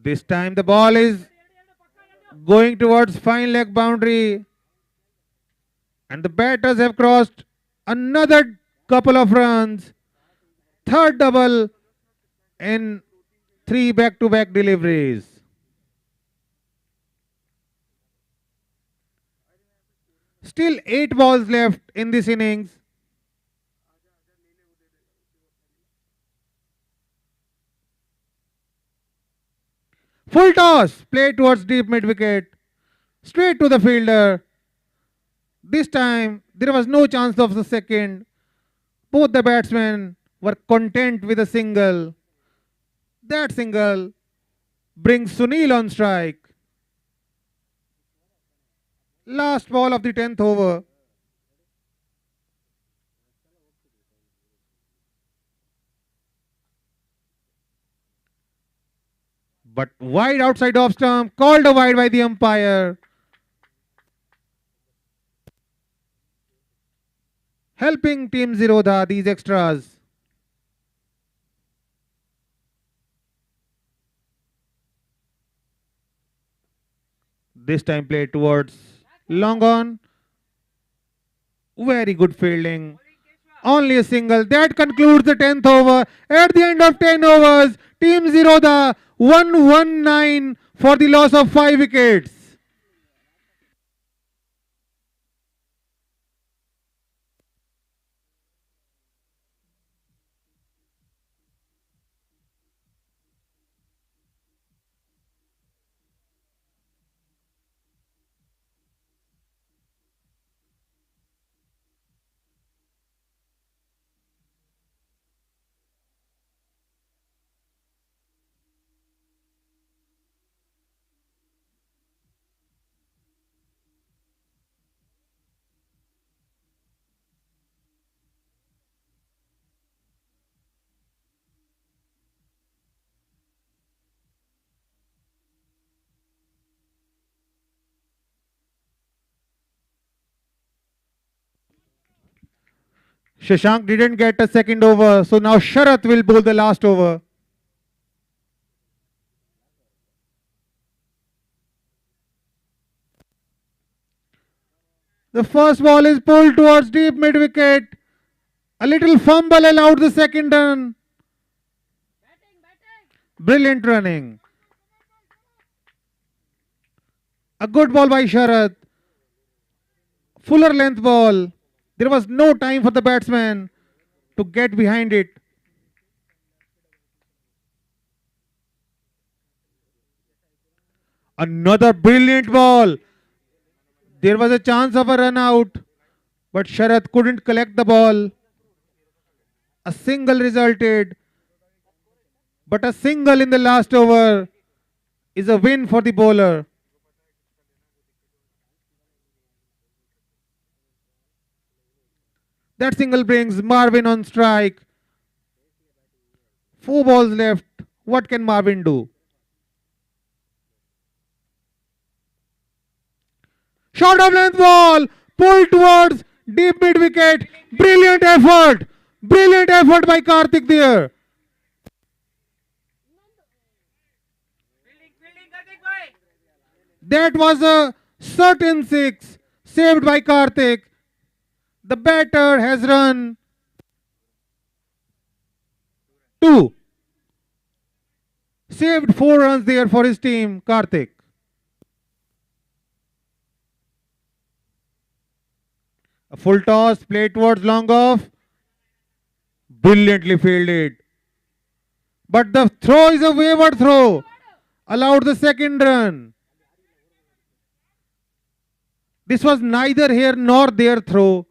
This time the ball is going towards fine leg boundary, and the batters have crossed another couple of runs. Third double in 3 back-to-back deliveries. Still 8 balls left in this innings. Full toss, play towards deep mid-wicket, straight to the fielder. This time, there was no chance of the second. Both the batsmen were content with a single. That single brings Sunil on strike. Last ball of the 10th over. But wide outside off stump, called a wide by the umpire. Helping Team Zerodha, these extras. This time played towards long on. Very good fielding. Only a single. That concludes the 10th over. At the end of 10 overs, Team Zerodha 119 for the loss of 5 wickets. Shashank didn't get a second over, so now Sharath will bowl the last over. The first ball is pulled towards deep mid-wicket. A little fumble allowed the second run. Brilliant running. A good ball by Sharath. Fuller length ball. There was no time for the batsman to get behind it. Another brilliant ball. There was a chance of a run out, but Sharath couldn't collect the ball. A single resulted. but a single in the last over is a win for the bowler. That single brings Marvin on strike. 4 balls left. What can Marvin do? Short of length ball, pulled towards deep mid wicket. Brilliant effort. Brilliant effort by Karthik there. That was a certain 6 saved by Karthik. The batter has run 2. Saved 4 runs there for his team, Karthik. A full toss, played towards long off. Brilliantly fielded. But the throw is a wayward throw. Allowed the second run. This was neither here nor there throw.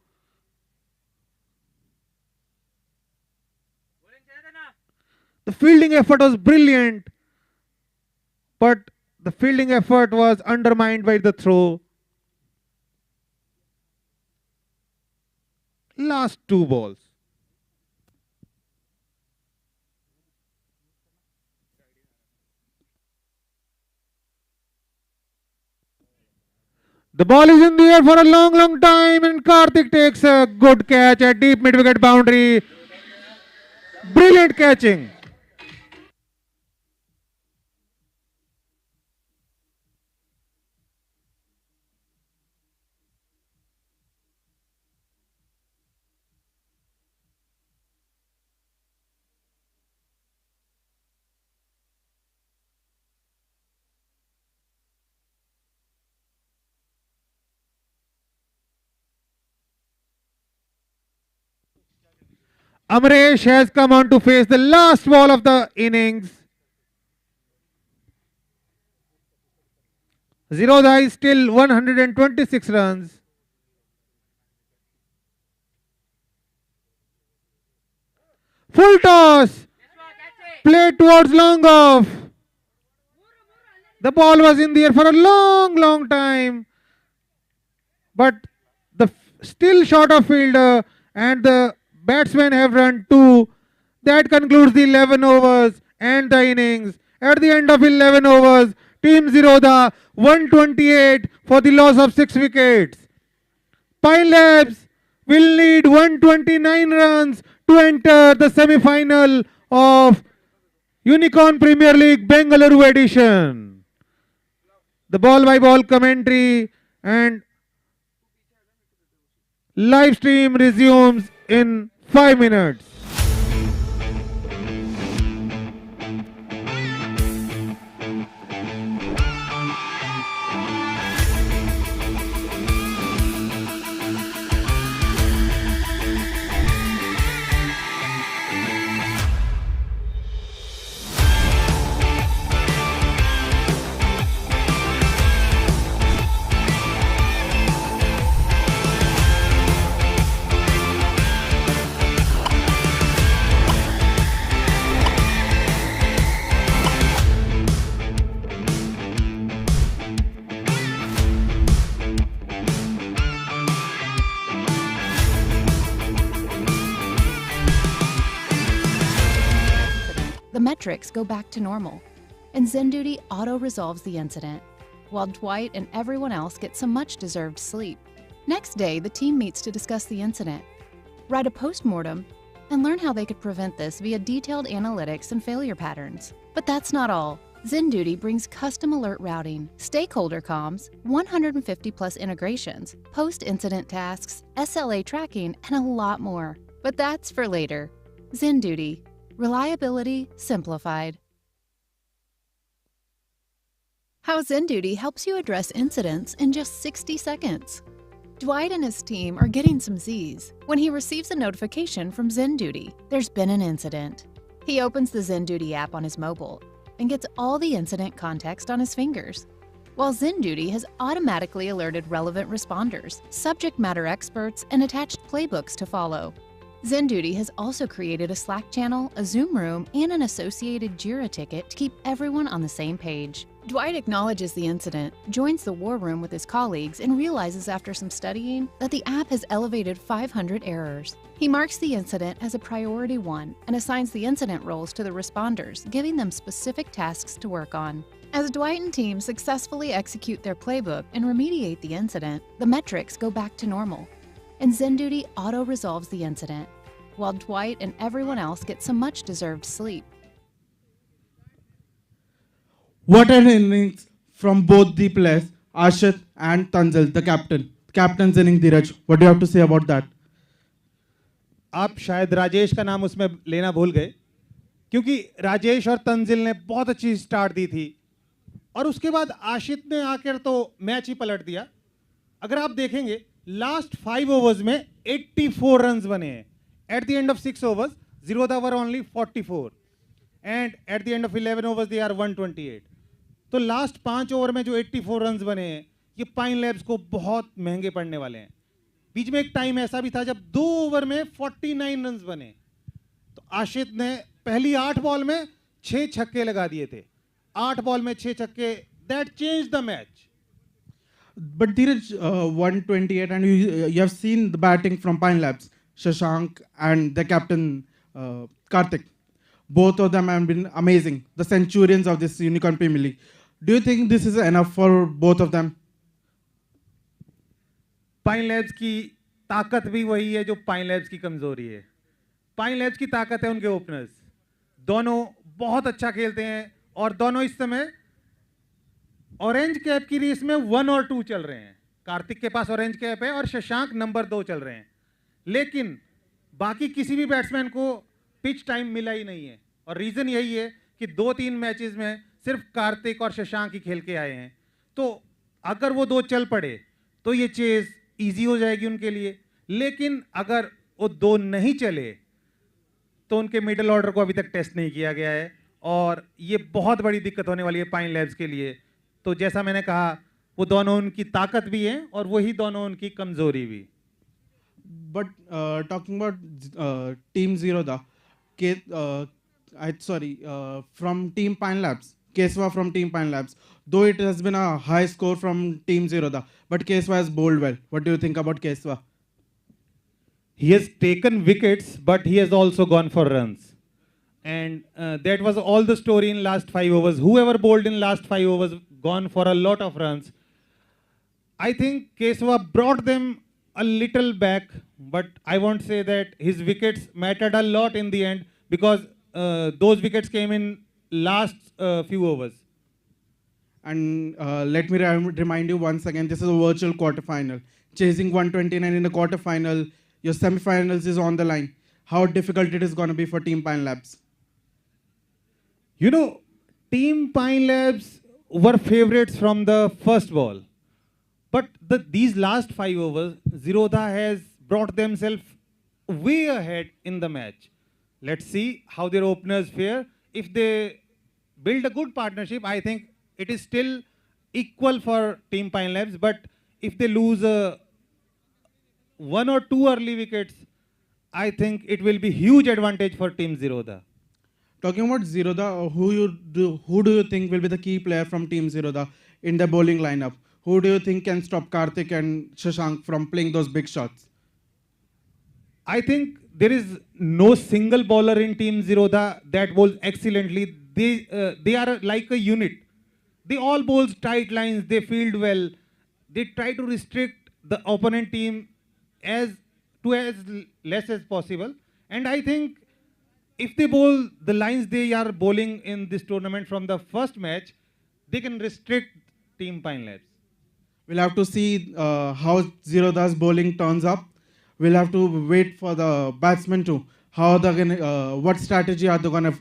The fielding effort was brilliant, but the fielding effort was undermined by the throw. Last 2 balls. The ball is in the air for a long time, and Karthik takes a good catch at deep mid-wicket boundary. Brilliant catching. Amresh has come on to face the last ball of the innings. Zerodha is still 126 runs. Full toss. Played towards long off. The ball was in the air for a long time. But the still short of fielder and the batsmen have run 2. That concludes the 11 overs and the innings. At the end of 11 overs, Team Zerodha 128 for the loss of 6 wickets. Pine Labs will need 129 runs to enter the semi-final of Unicorn Premier League Bengaluru edition. The ball-by-ball commentary and live stream resumes in 5 minutes. The metrics go back to normal, and Zen Duty auto-resolves the incident, while Dwight and everyone else get some much-deserved sleep. Next day, the team meets to discuss the incident, write a post-mortem, and learn how they could prevent this via detailed analytics and failure patterns. But that's not all. Zen Duty brings custom alert routing, stakeholder comms, 150-plus integrations, post-incident tasks, SLA tracking, and a lot more. But that's for later. Zen Duty. Reliability simplified. How Zen Duty helps you address incidents in just 60 seconds. Dwight and his team are getting some Z's when he receives a notification from Zen Duty. There's been an incident. He opens the Zen Duty app on his mobile and gets all the incident context on his fingers, while Zen Duty has automatically alerted relevant responders, subject matter experts, and attached playbooks to follow. Zenduty has also created a Slack channel, a Zoom room, and an associated Zera ticket to keep everyone on the same page. Dwight acknowledges the incident, joins the war room with his colleagues, and realizes after some studying that the app has elevated 500 errors. He marks the incident as a priority 1 and assigns the incident roles to the responders, giving them specific tasks to work on. As Dwight and team successfully execute their playbook and remediate the incident, the metrics go back to normal, and Zenduty auto-resolves the incident, while Dwight and everyone else get some much-deserved sleep. What an innings from both the players, Ashit and Tanzil, the captain. Captain's inning, Dheeraj. What do you have to say about that? आप शायद राजेश का नाम उसमें लेना भूल गए, क्योंकि राजेश और तंजिल ने बहुत अच्छी स्टार्ट दी थी और उसके बाद आशित ने आकर तो मैच ही पलट दिया. अगर आप देखेंगे लास्ट 5 ओवर्स में 84 रन्स बने हैं. At the end of 6 overs Zerodha were only 44 and at the end of 11 overs they are 128. तो लास्ट 5 ओवर में जो 84 रन्स बने हैं ये पाइन लैब्स को बहुत महंगे पड़ने वाले हैं. बीच में एक टाइम ऐसा भी था जब 2 ओवर में 49 रन्स बने. तो आशित ने पहली 8 बॉल में 6 छक्के लगा दिए थे. 8 बॉल में 6 छक्के, that change the match. But Dheeraj, 128, and you have seen the batting from Pine Labs, Shashank and the captain Karthik. Both of them have been amazing, the centurions of this Unicorn Premier League. Do you think this is enough for both of them? Pine labs की ताकत भी वही है जो pine labs की कमजोरी है. Pine labs की ताकत है उनके ओपनर्स. दोनों बहुत अच्छा खेलते हैं और दोनों इस समय ऑरेंज कैप की रेस में 1 और 2 चल रहे हैं. कार्तिक के पास ऑरेंज कैप है और शशांक नंबर 2 चल रहे हैं. लेकिन बाकी किसी भी बैट्समैन को पिच टाइम मिला ही नहीं है और रीजन यही है कि 2-3 मैचेस में सिर्फ कार्तिक और शशांक ही खेल के आए हैं. तो अगर वो 2 चल पड़े तो ये चेज इजी हो जाएगी उनके लिए. लेकिन अगर वो 2 नहीं चले तो उनके मिडिल ऑर्डर को अभी तक टेस्ट नहीं किया गया है और ये बहुत बड़ी दिक्कत होने वाली है पाइन लैब्स के लिए. तो जैसा मैंने कहा वो दोनों उनकी ताकत भी है और वही दोनों उनकी कमजोरी भी. But talking about Team Zerodha, from Team Pine Labs, Keswa from Team Pine Labs, though it has been a high score from Team Zerodha, but Keswa has bowled well. What do you think about Keswa? He has taken wickets, but he has also gone for runs. And that was all the story in last 5 overs. Whoever bowled in last 5 overs gone for a lot of runs. I think Keswa brought them a little back, but I won't say that his wickets mattered a lot in the end because those wickets came in last few overs. And let me remind you once again, this is a virtual quarterfinal. Chasing 129 in the quarterfinal, your semifinals is on the line. How difficult it is going to be for Team Pine Labs? You know, Team Pine Labs were favorites from the first ball. But these last 5 overs, Zerodha has brought themselves way ahead in the match. Let's see how their openers fare. If they build a good partnership, I think it is still equal for Team Pine Labs. But if they lose 1 or 2 early wickets, I think it will be huge advantage for Team Zerodha. Talking about Zerodha, who do you think will be the key player from Team Zerodha in the bowling lineup? Who do you think can stop Karthik and Shashank from playing those big shots? I think there is no single bowler in Team Zerodha that bowls excellently. They are like a unit. They all bowl tight lines, they field well. They try to restrict the opponent team as less as possible. And I think if they bowl the lines they are bowling in this tournament from the first match, they can restrict Team Pine Labs. We'll have to see how Zerodha's bowling turns up. We'll have to wait for the batsmen to how they're gonna, what strategy are they gonna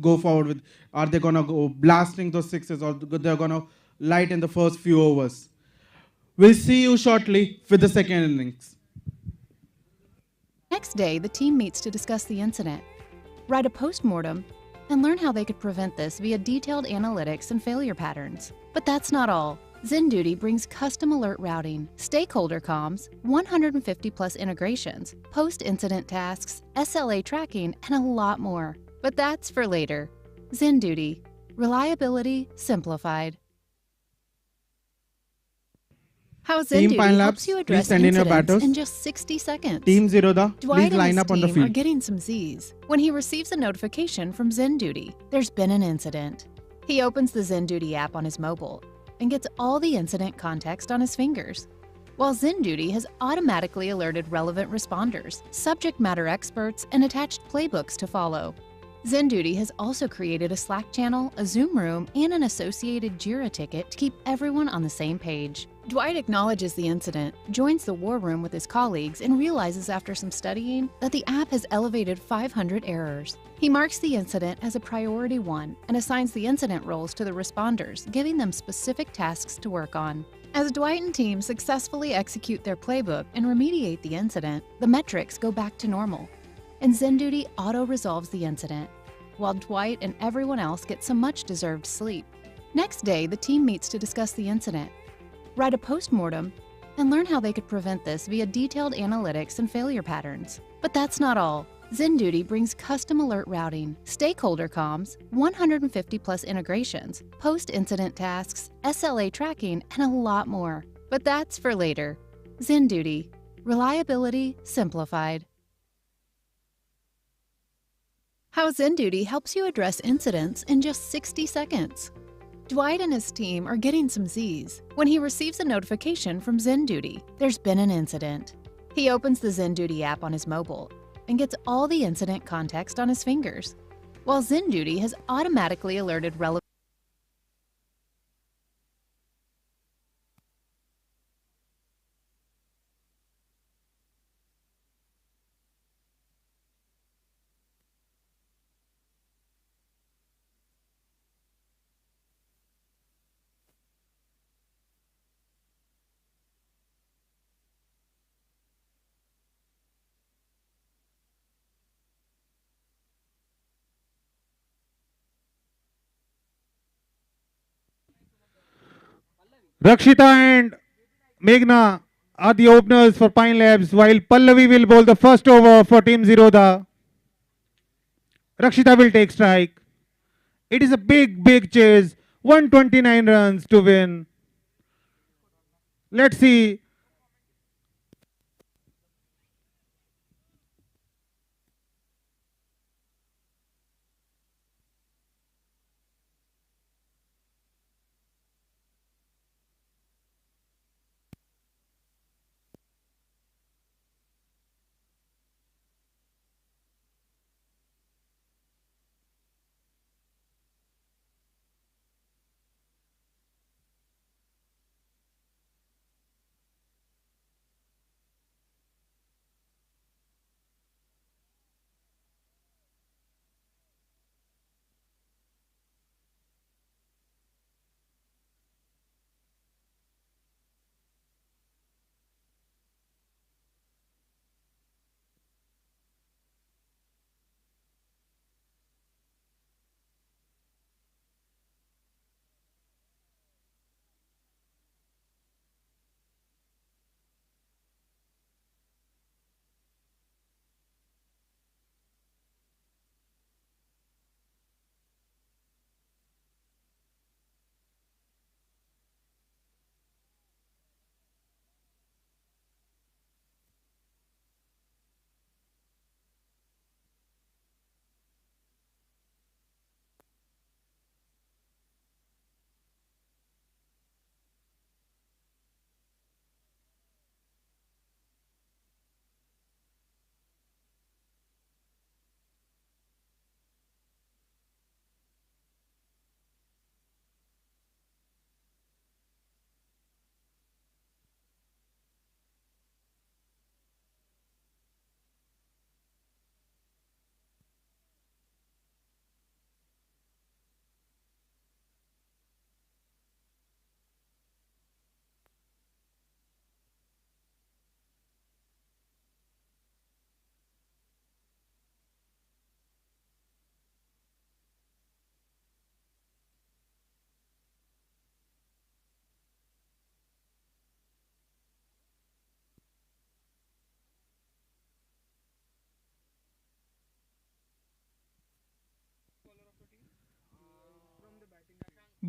go forward with? Are they gonna go blasting those sixes or they're gonna light in the first few overs? We'll see you shortly with the second innings. Next day, the team meets to discuss the incident, write a post-mortem, and learn how they could prevent this via detailed analytics and failure patterns. But that's not all. ZenDuty brings custom alert routing, stakeholder comms, 150 plus integrations, post-incident tasks, SLA tracking, and a lot more. But that's for later. ZenDuty. Reliability simplified. How Team ZenDuty Pine helps Labs, you please address send in your incidents batters. in just 60 seconds. Team Zerodha, Dwight please and line his up on the team are field. getting some Z's when he receives a notification from ZenDuty. There's been an incident. He opens the ZenDuty app on his mobile and gets all the incident context on his fingers. While ZenDuty has automatically alerted relevant responders, subject matter experts, and attached playbooks to follow. ZenDuty has also created a Slack channel, a Zoom room, and an associated Jira ticket to keep everyone on the same page. Dwight acknowledges the incident, joins the war room with his colleagues, and realizes after some studying that the app has elevated 500 errors. He marks the incident as a priority 1 and assigns the incident roles to the responders, giving them specific tasks to work on. As Dwight and team successfully execute their playbook and remediate the incident, the metrics go back to normal. And ZenDuty auto-resolves the incident, while Dwight and everyone else get some much-deserved sleep. Next day, the team meets to discuss the incident, write a post-mortem, and learn how they could prevent this via detailed analytics and failure patterns. But that's not all. ZenDuty brings custom alert routing, stakeholder comms, 150 plus integrations, post-incident tasks, SLA tracking, and a lot more. But that's for later. ZenDuty. Reliability simplified. How ZenDuty helps you address incidents in just 60 seconds. Dwight and his team are getting some Z's when he receives a notification from ZenDuty. There's been an incident. He opens the ZenDuty app on his mobile and gets all the incident context on his fingers, while ZenDuty has automatically alerted relevant Rakshita and Meghna are the openers for Pine Labs, while Pallavi will bowl the first over for Team Zerodha. Rakshita will take strike. It is a big chase. 129 runs to win. Let's see.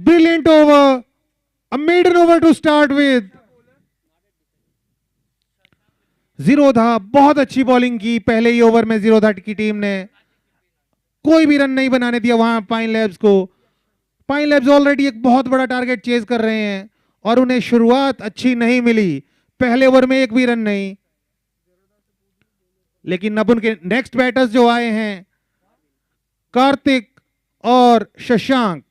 Brilliant over. A maiden over to start with. Zerodha बहुत अच्छी bowling की पहले ही over में जीरोधा की team ने कोई भी run नहीं बनाने दिया वहां पाइन लैब्स को। पाइन लैब्स ऑलरेडी एक बहुत बड़ा टारगेट चेज कर रहे हैं और उन्हें शुरुआत अच्छी नहीं मिली, पहले ओवर में एक भी रन नहीं। लेकिन अब उनके नेक्स्ट बैटर्स जो आए हैं कार्तिक और शशांक,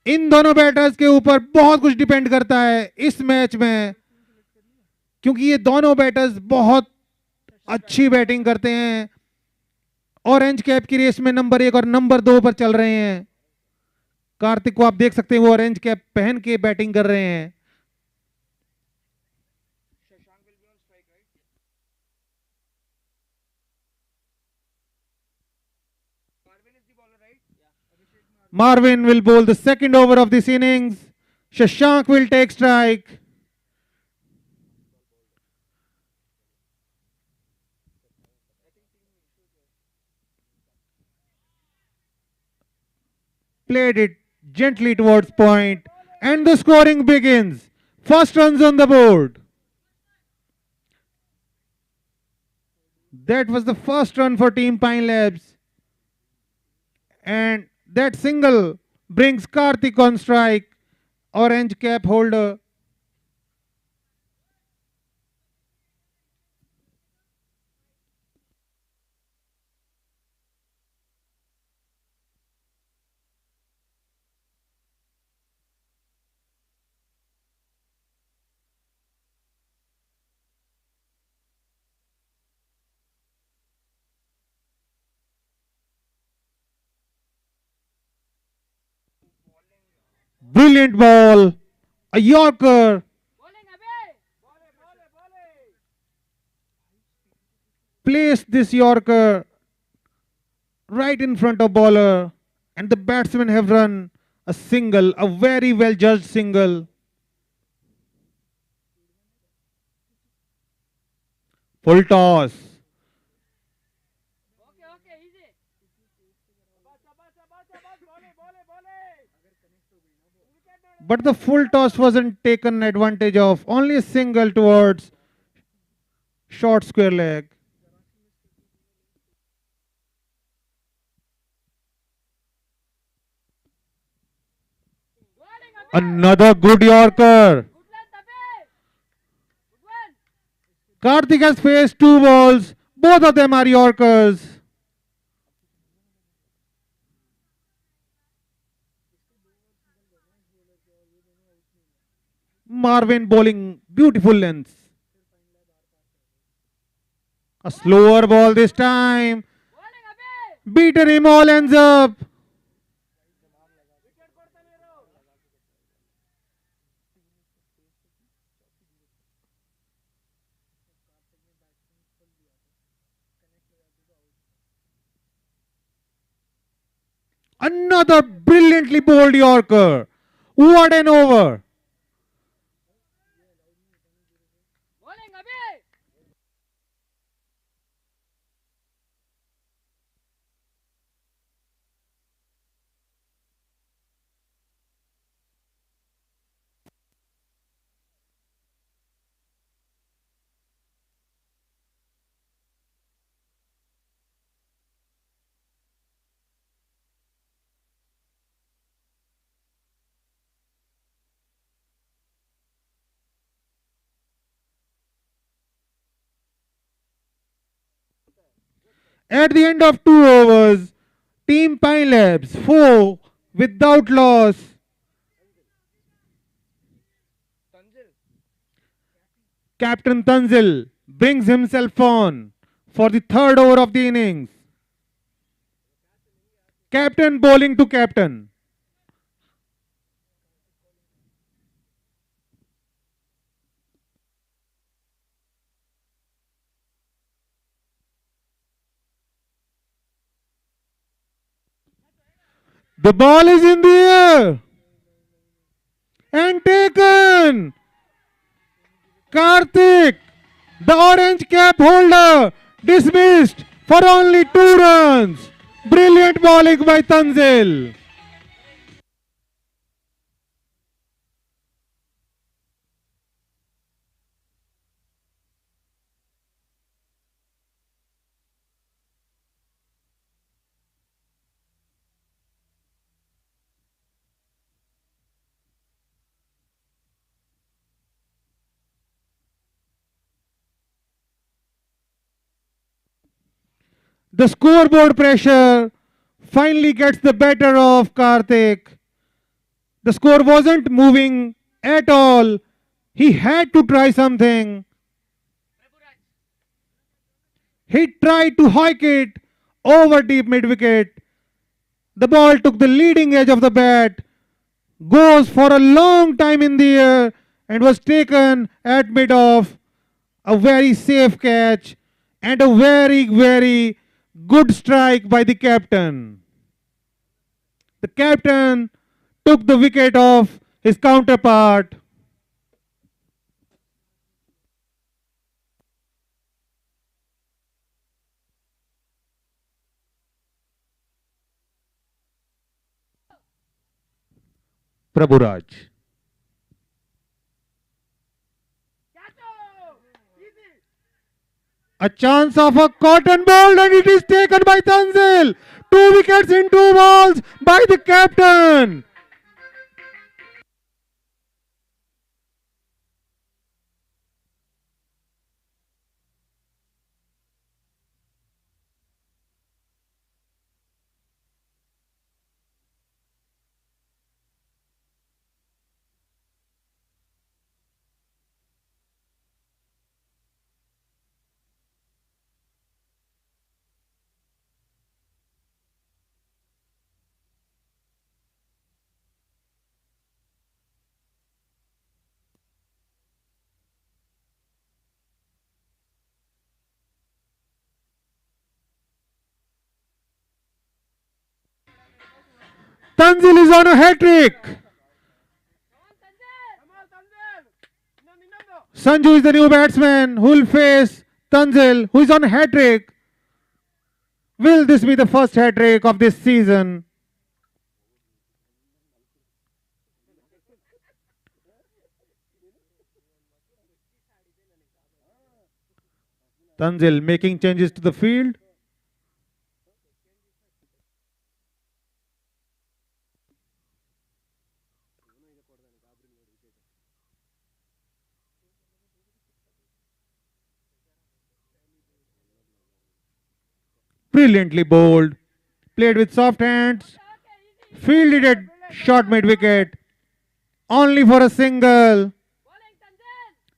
इन दोनों बैटर्स के ऊपर बहुत कुछ डिपेंड करता है इस मैच में, क्योंकि ये दोनों बैटर्स बहुत अच्छी बैटिंग करते हैं। ऑरेंज कैप की रेस में नंबर 1 और नंबर 2 पर चल रहे हैं। कार्तिक को आप देख सकते हैं वो ऑरेंज कैप पहन के बैटिंग कर रहे हैं। Marvin will bowl the second over of this innings. Shashank will take strike. Played it gently towards point and the scoring begins. First runs on the board. That was the first run for Team Pine Labs. And that single brings Karthik on strike, orange cap holder. Brilliant ball, a Yorker. Placed this Yorker right in front of bowler, and the batsmen have run a single, a very well judged single. Full toss. But the full toss wasn't taken advantage of. Only a single towards short square leg. Another good Yorker. Karthik has faced 2 balls. Both of them are Yorkers. Marvin bowling beautiful lengths. A slower ball this time. Beaten him, all ends up. Another brilliantly bowled Yorker. What an over. At the end of 2 overs, Team Pine Labs 4 without loss. Captain Tanzil brings himself on for the 3rd over of the innings. Captain bowling to captain. The ball is in the air and taken. Karthik, the orange cap holder, dismissed for only 2 runs. Brilliant bowling by Tanzil. The scoreboard pressure finally gets the better of Karthik. The score wasn't moving at all. He had to try something. He tried to hike it over deep mid wicket. The ball took the leading edge of the bat, goes for a long time in the air, and was taken at mid-off. A very safe catch and a very, very good strike by the captain. The captain took the wicket off his counterpart. Prabhuraj. A chance of a cotton ball and it is taken by Tanzil. 2 wickets in 2 balls by the captain. Tanzil is on a hat-trick. Sanju is the new batsman who will face Tanzil, who is on a hat-trick. Will this be the first hat-trick of this season? Tanzil making changes to the field. Brilliantly bowled, played with soft hands, fielded at short mid-wicket, only for a single.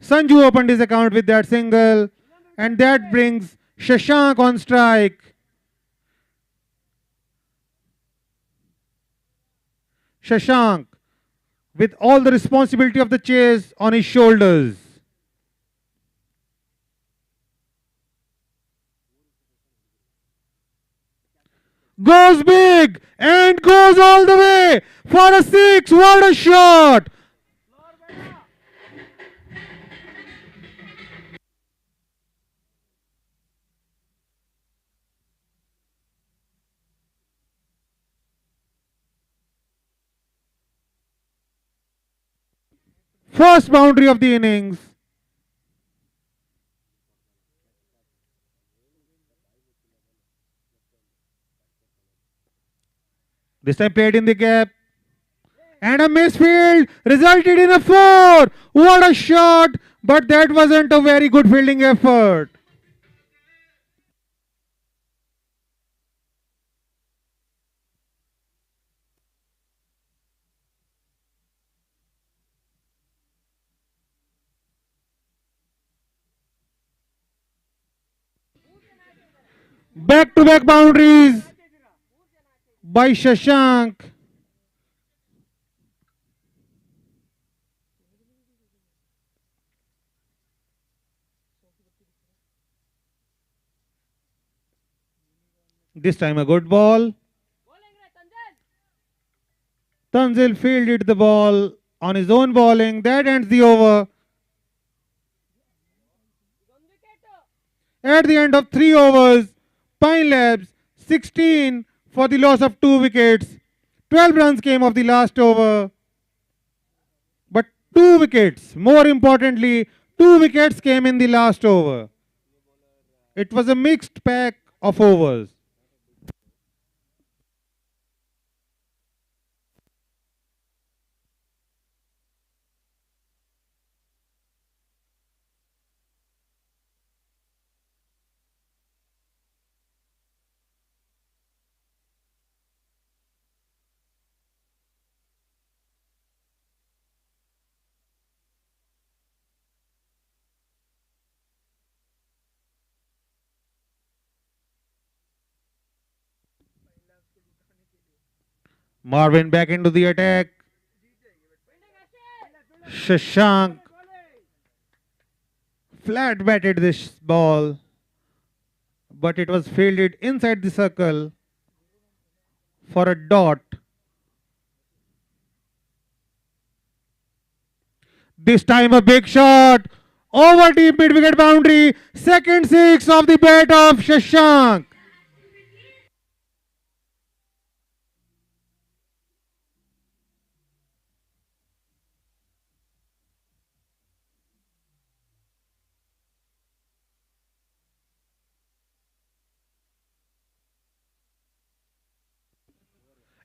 Sanju opened his account with that single, and that brings Shashank on strike. Shashank, with all the responsibility of the chase on his shoulders. Goes big and goes all the way for a 6. What a shot! First boundary of the innings. This time played in the gap. And a misfield resulted in a 4. What a shot! But that wasn't a very good fielding effort. Back-to-back boundaries by Shashank. This time a good ball. Tanzil fielded the ball on his own bowling. That ends the over. At the end of 3 overs, Pine Labs 16 for the loss of 2 wickets. 12 runs came of the last over. But 2 wickets, more importantly, 2 wickets came in the last over. It was a mixed pack of overs. Marvin back into the attack. Shashank flat batted this ball, but it was fielded inside the circle for a dot. This time a big shot over deep mid-wicket boundary. Second six of the bat of Shashank.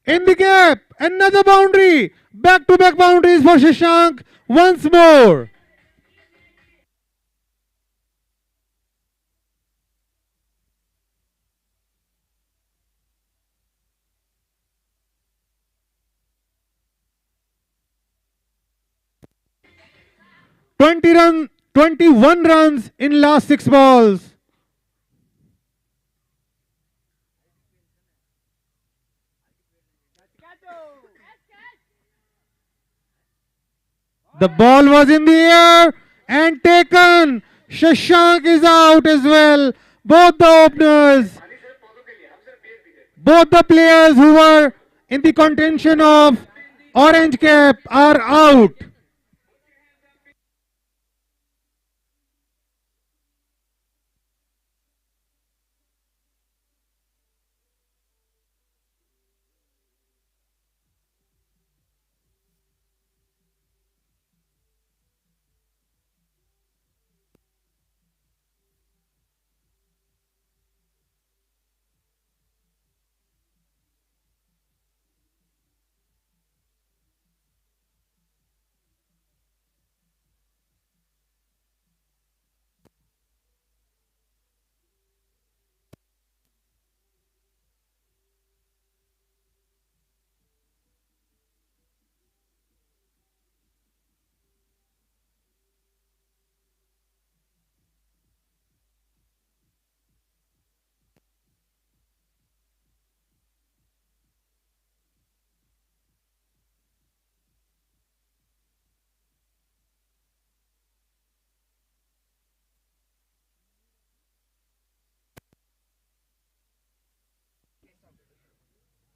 In the gap, another boundary. Back-to-back boundaries for Shashank once more. Twenty 21 runs in last 6 balls. The ball was in the air and taken. Shashank is out as well. Both the openers, both the players who were in the contention of orange cap are out.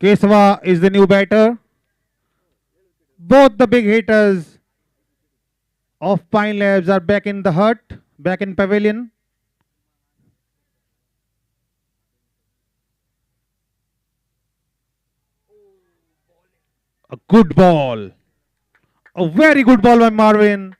Kesava is the new batter. Both the big hitters of Pine Labs are back in the hut, back in Pavilion. A good ball. A very good ball by Marvin.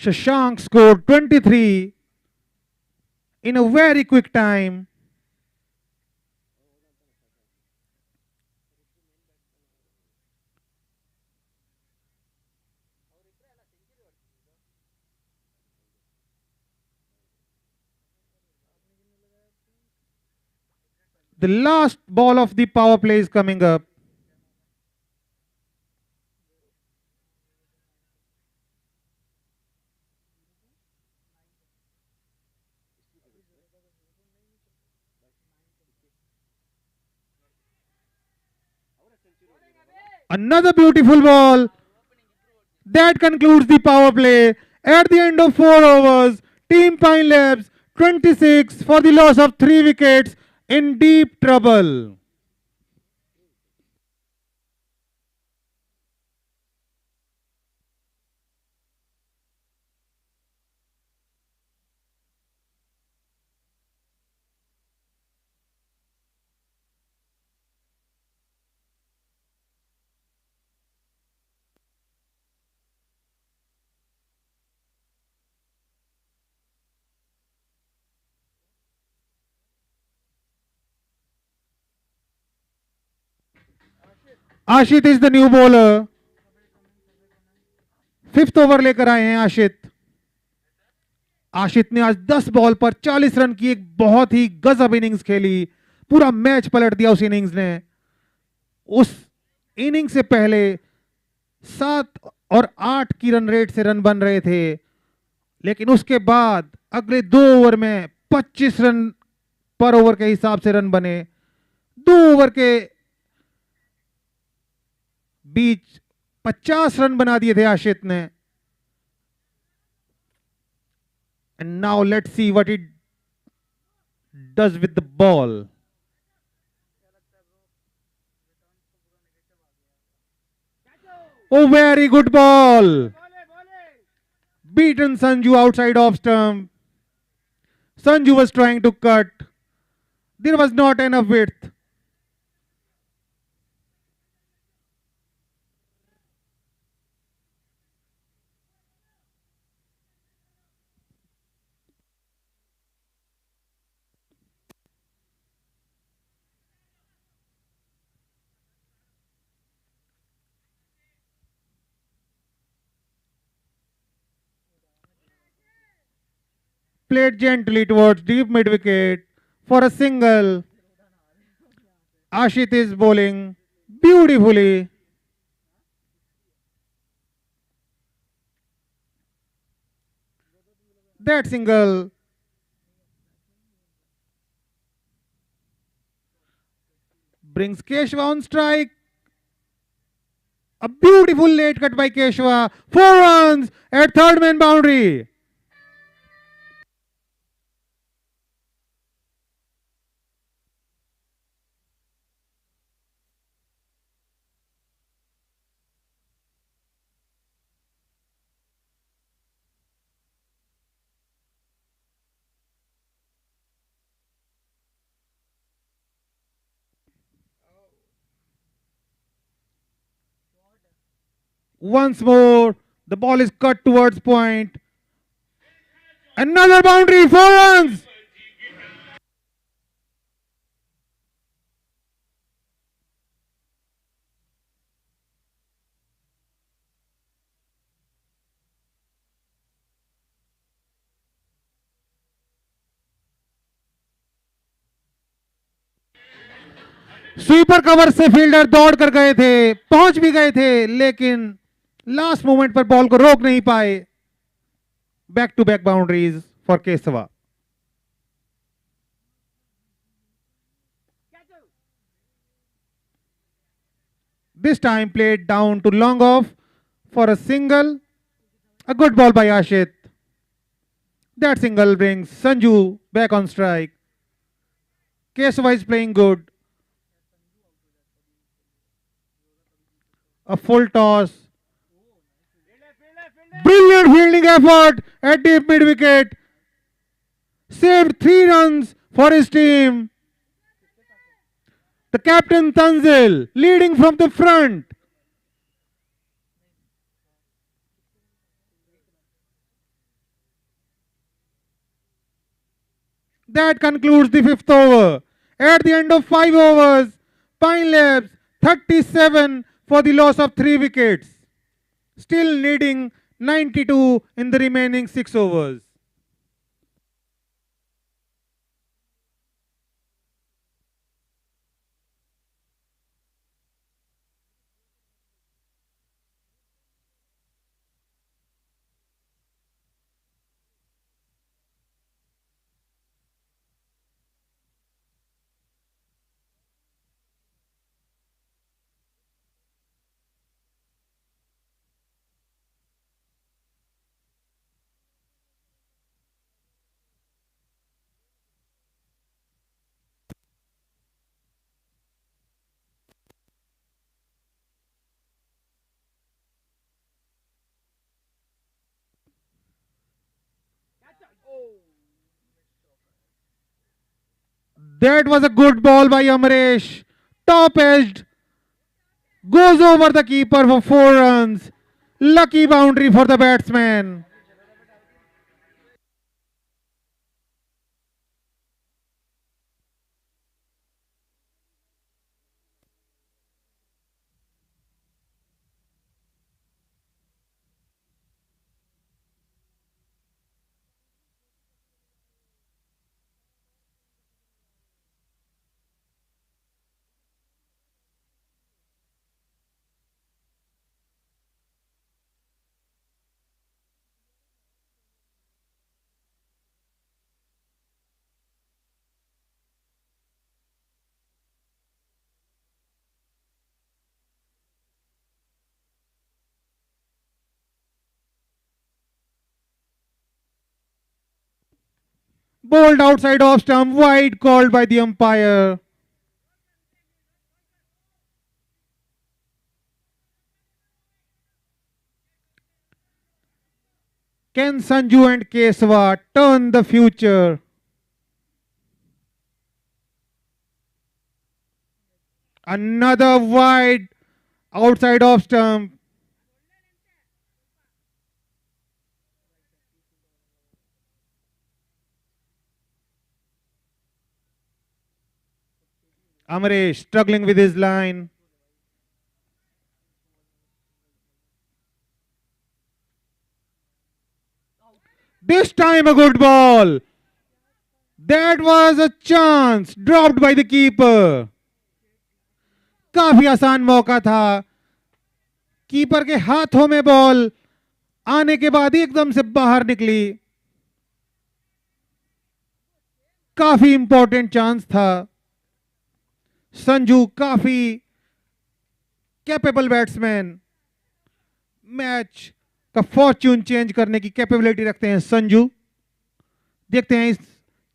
Shashank scored 23 in a very quick time. The last ball of the power play is coming up. Another beautiful ball. That concludes the power play. At the end of 4 overs, Team Pine Labs 26 for the loss of 3 wickets in deep trouble. आशित is the new bowler. 5th over लेकर आए हैं आशित. आशित ने आज 10 ball पर 40 run की एक बहुत ही गजब इनिंग्स खेली. पूरा मैच पलट दिया उस इनिंग्स ने. उस इनिंग से पहले 7 और 8 की रन रेट से रन बन रहे थे, लेकिन उसके बाद अगले 2 ओवर में 25 रन पर ओवर के हिसाब से रन बने। 2 ओवर के बीच 50 रन बना दिए थे आशित ने। And now let's see what he does with the ball. Oh, very good ball. Beaten Sanju outside off stump. Sanju was trying to cut. There was not enough width. Played gently towards deep mid wicket for a single. Ashit is bowling beautifully. That single brings Keshava on strike. A beautiful late cut by Keshava. 4 runs at third man boundary. Once more, the ball is cut towards point. Another boundary, 4 runs. Sweeper cover से fielder दौड़ कर गए थे, पहुंच भी गए थे, लेकिन लास्ट मोमेंट पर बॉल को रोक नहीं पाए. Back to back boundaries for Keshava. This time played down to long off for a single. A good ball by Ashit. That single brings Sanju back on strike. Kesava is playing good. A full toss. Brilliant fielding effort at deep mid wicket. Saved 3 runs for his team. The captain Tanzil leading from the front. That concludes the 5th over. At the end of 5 overs, Pine Labs 37 for the loss of 3 wickets. Still needing 92 in the remaining 6 overs. That was a good ball by Amresh. Top edged. Goes over the keeper for 4 runs. Lucky boundary for the batsman. Bowled outside off stump, wide called by the umpire. Can Sanju and Kesava turn the future? Another wide outside off stump. Amaresh struggling with his line. This time a good ball. That was a chance dropped by the keeper. काफी आसान मौका था. Keeper के हाथों में ball आने के बाद एकदम से बाहर निकली. काफी इंपॉर्टेंट चांस था. संजू काफी कैपेबल बैट्समैन. मैच का फॉर्च्यून चेंज करने की कैपेबिलिटी रखते हैं संजू. देखते हैं इस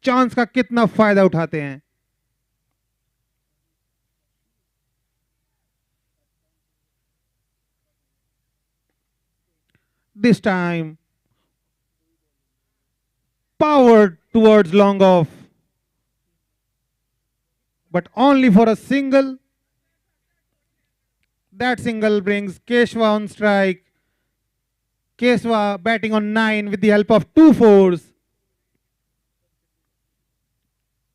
चांस का कितना फायदा उठाते हैं. This time powered towards long off, but only for a single. That single brings Keshava on strike. Kesava batting on 9 with the help of 2 fours.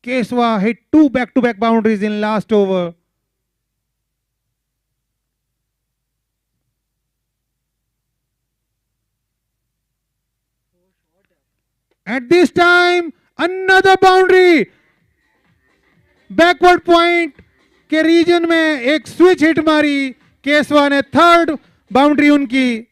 Kesava hit 2 back-to-back boundaries in last over. At this time, another boundary. Backward point के reason में एक switch hit मारी. केसवा ने third boundary उनकी.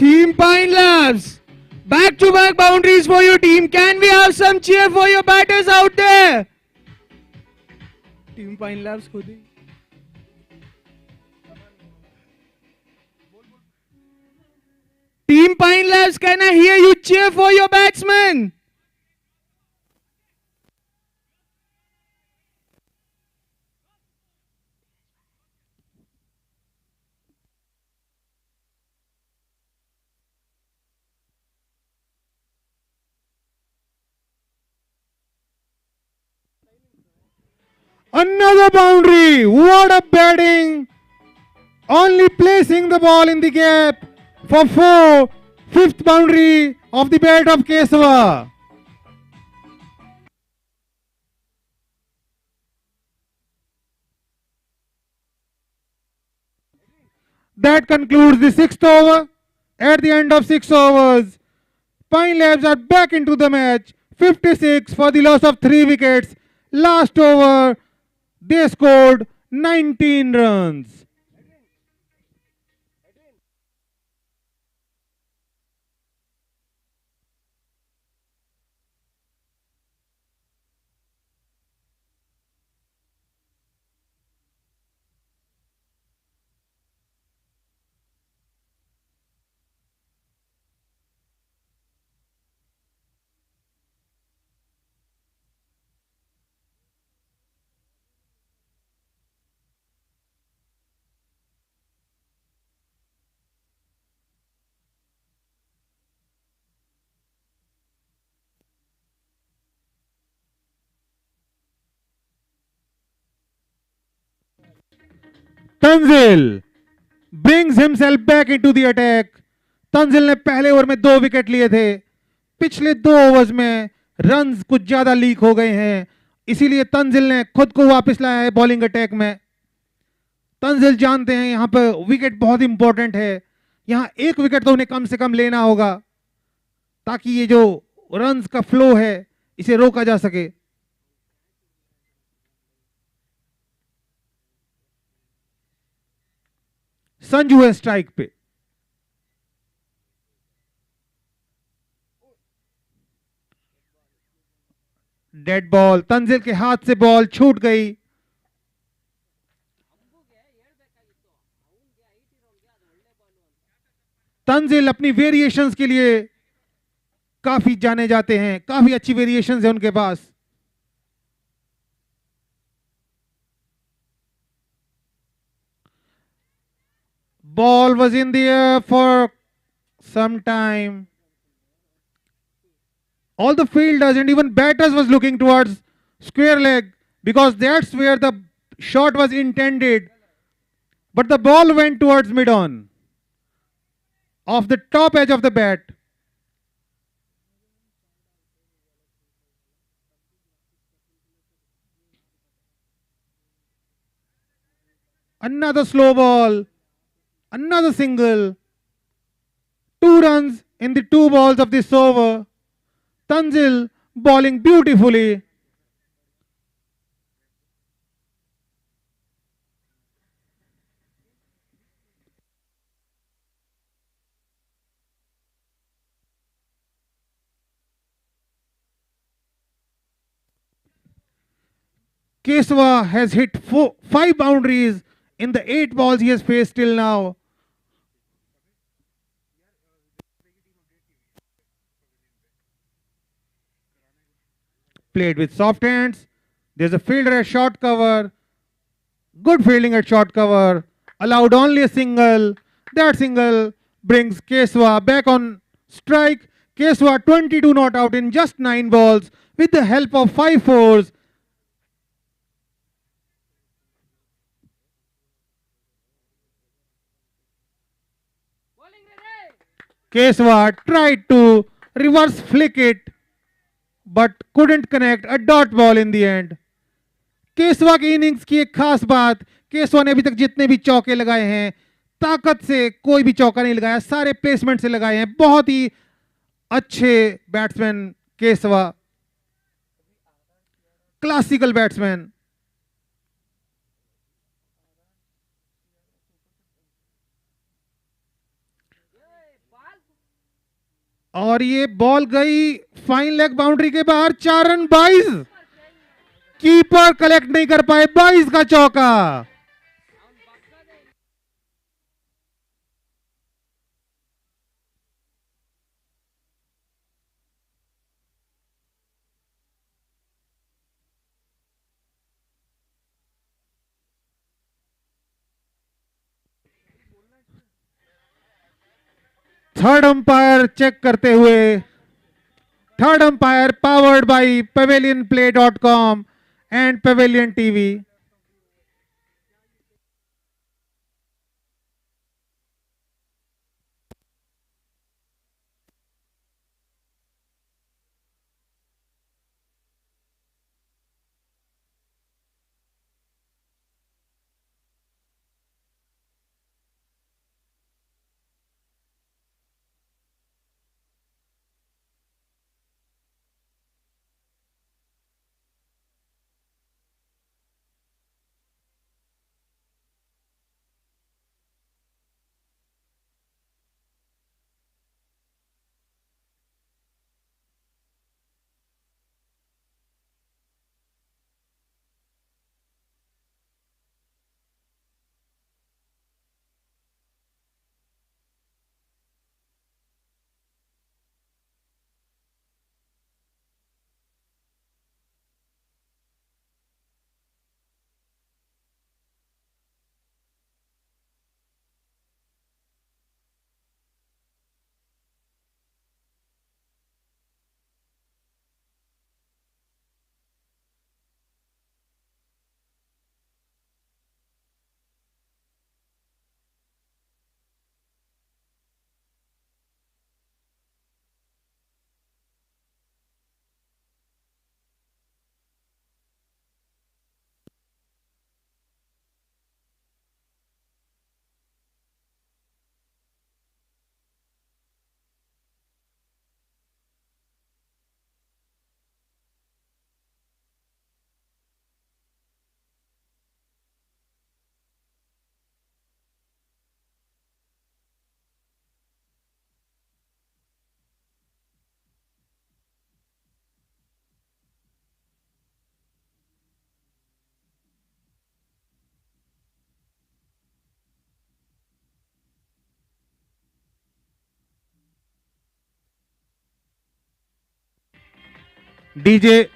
Team Pine Labs, back-to-back boundaries for your team. Can we have some cheer for your batters out there? Team Pine Labs खुद ही. Team Pine Labs, can I hear you cheer for your batsmen? Another boundary. What a batting. Only placing the ball in the gap for 4. Fifth boundary of the bat of Kesava. That concludes the 6th over. At the end of 6 overs, Pine Labs are back into the match. 56 for the loss of 3 wickets. Last over, they scored 19 runs. Tanzil brings himself back into the attack. Tanzil ने पहले over में 2 wicket लिए थे. पिछले 2 overs में runs कुछ ज्यादा leak हो गए हैं, इसीलिए तंजिल ने खुद को वापस लाया है बॉलिंग अटैक में. तंजिल जानते हैं यहां पर विकेट बहुत इंपॉर्टेंट है. यहां एक विकेट तो उन्हें कम से कम लेना होगा ताकि ये जो रन्स का फ्लो है इसे रोका जा सके। संजू है स्ट्राइक पे। डेड बॉल, तंजिल के हाथ से बॉल छूट गई। तंजिल अपनी वेरिएशंस के लिए काफी जाने जाते हैं, काफी अच्छी वेरिएशंस है उनके पास। Ball was in the air for some time. All the fielders and even batters was looking towards square leg because that's where the shot was intended. But the ball went towards mid-on, off the top edge of the bat. Another slow ball, another single. 2 runs in the 2 balls of this over. Tanzil bowling beautifully. Keswa has hit 5 boundaries in the 8 balls he has faced till now. Played with soft hands. There's a fielder at short cover. Good fielding at short cover. Allowed only a single. That single brings Keswa back on strike. Keswa 22 not out in just 9 balls with the help of 5 fours. Keswa tried to reverse flick it but couldn't connect a dot ball in the end. केसवा की innings की एक खास बात, केसवा ने अभी तक जितने भी चौके लगाए हैं ताकत से कोई भी चौका नहीं लगाया, सारे प्लेसमेंट से लगाए हैं। बहुत ही अच्छे बैट्समैन केसवा, क्लासिकल बैट्समैन। और ये बॉल गई फाइन लेग बाउंड्री के बाहर। 4 रन 22, कीपर कलेक्ट नहीं कर पाए। 22 का चौका। थर्ड अंपायर चेक करते हुए, third umpire powered by pavilionplay.com and Pavilion TV. DJ.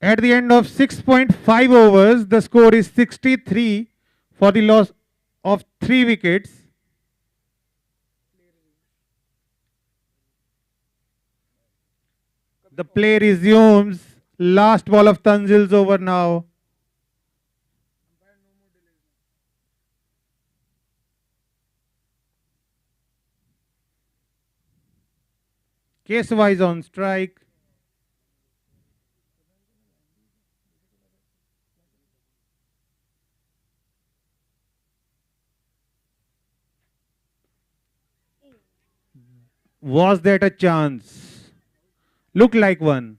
At the end of 6.5 overs, the score is 63 for the loss of 3 wickets. The play resumes. Last ball of Tanzil's over now. Case-wise on strike. Was that a chance? Looked like one.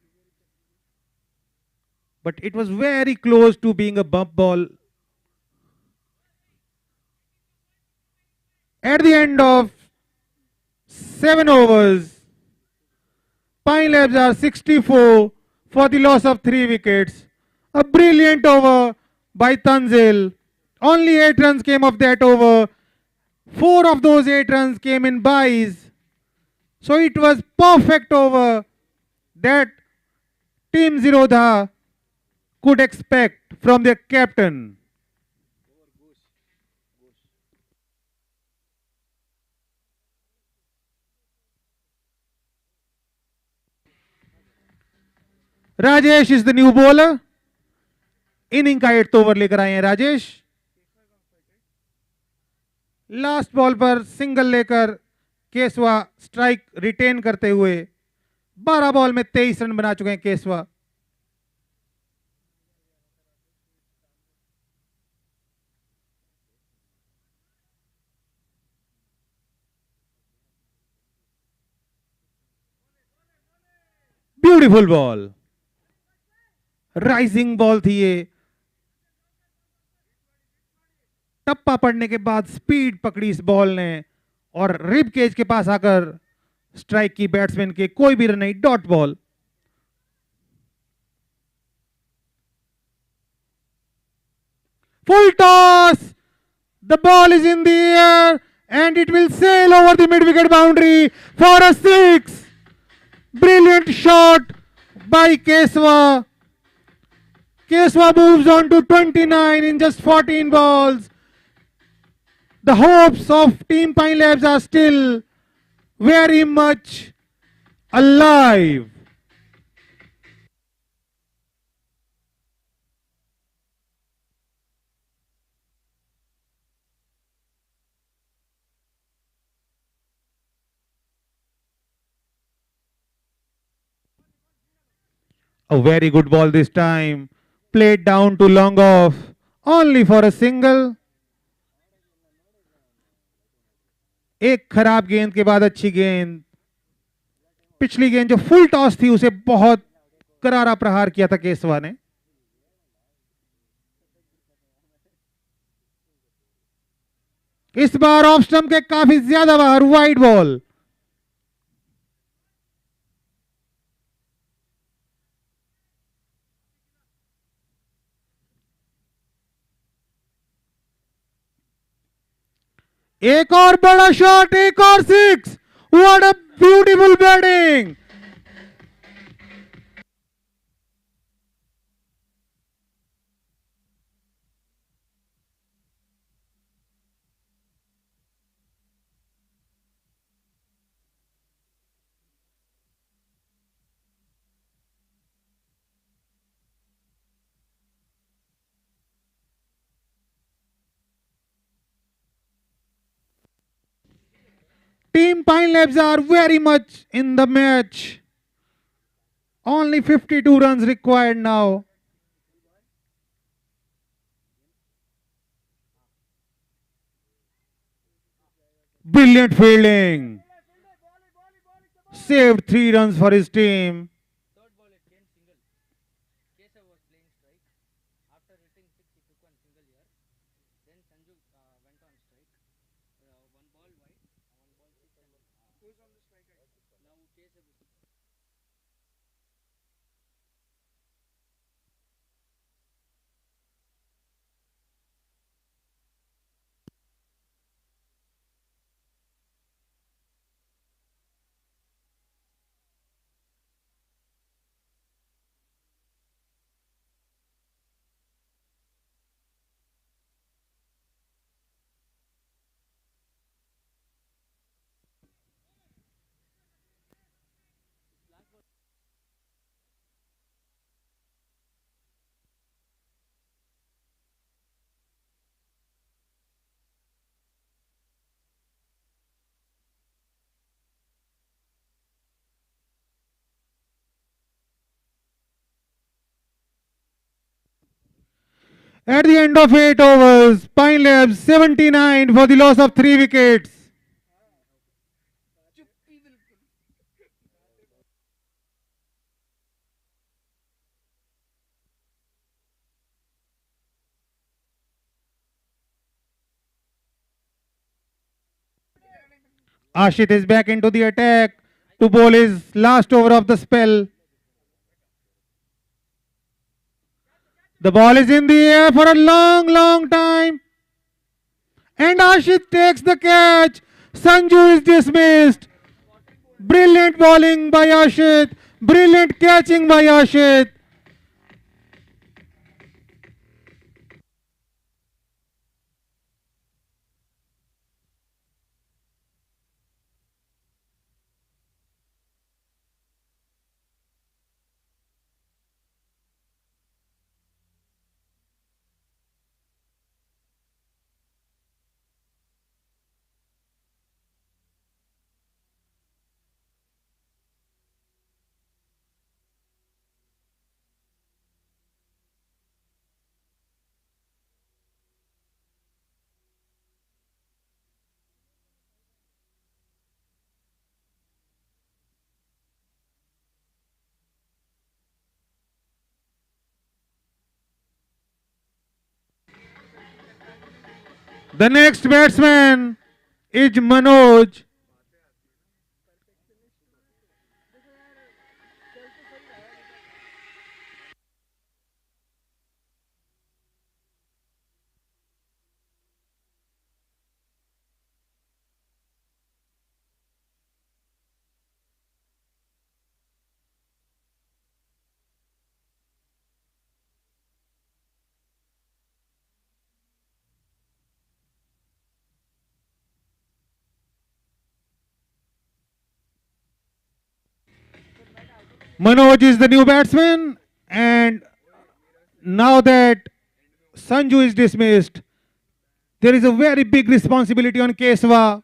But it was very close to being a bump ball. At the end of 7 overs. Pine Labs are 64 for the loss of 3 wickets. A brilliant over by Tanzil. Only 8 runs came of that over. 4 of those 8 runs came in byes. So it was perfect over that Team Zerodha could expect from their captain. Rajesh is the new bowler. Inning का 8th over लेकर आए हैं Rajesh. Last ball पर single लेकर केसवा strike retain करते हुए 12 ball में 23 run बना चुके हैं Keshava. Beautiful ball. Rising ball थी ये. टप्पा पड़ने के बाद स्पीड पकड़ी इस बॉल ने और रिब केज के पास आकर स्ट्राइक की बैट्समैन के. कोई भी रन नहीं. Dot ball. Full toss. The ball is in the air and it will sail over the mid-wicket boundary for a 6. Brilliant shot by Keswa. Keswa moves on to 29 in just 14 balls. The hopes of Team Pine Labs are still very much alive. A very good ball this time. Played down to long off. Only for a single. एक खराब गेंद के बाद अच्छी गेंद. पिछली गेंद जो फुल टॉस थी उसे बहुत करारा प्रहार किया था केसवा ने. इस बार ऑफ स्टंप के काफी ज्यादा बाहर. Wide ball. एक और बड़ा शॉट. एक और 6. What a beautiful batting. Team Pine Labs are very much in the match. Only 52 runs required now. Brilliant fielding. Saved 3 runs for his team. At the end of 8 overs, Pine Labs 79 for the loss of 3 wickets. Ashit is back into the attack to bowl his last over of the spell. The ball is in the air for a long, long time. And Ashit takes the catch. Sanju is dismissed. Brilliant bowling by Ashit. Brilliant catching by Ashit. The next batsman is Manoj. Manoj is the new batsman, and now that Sanju is dismissed, there is a very big responsibility on Kesava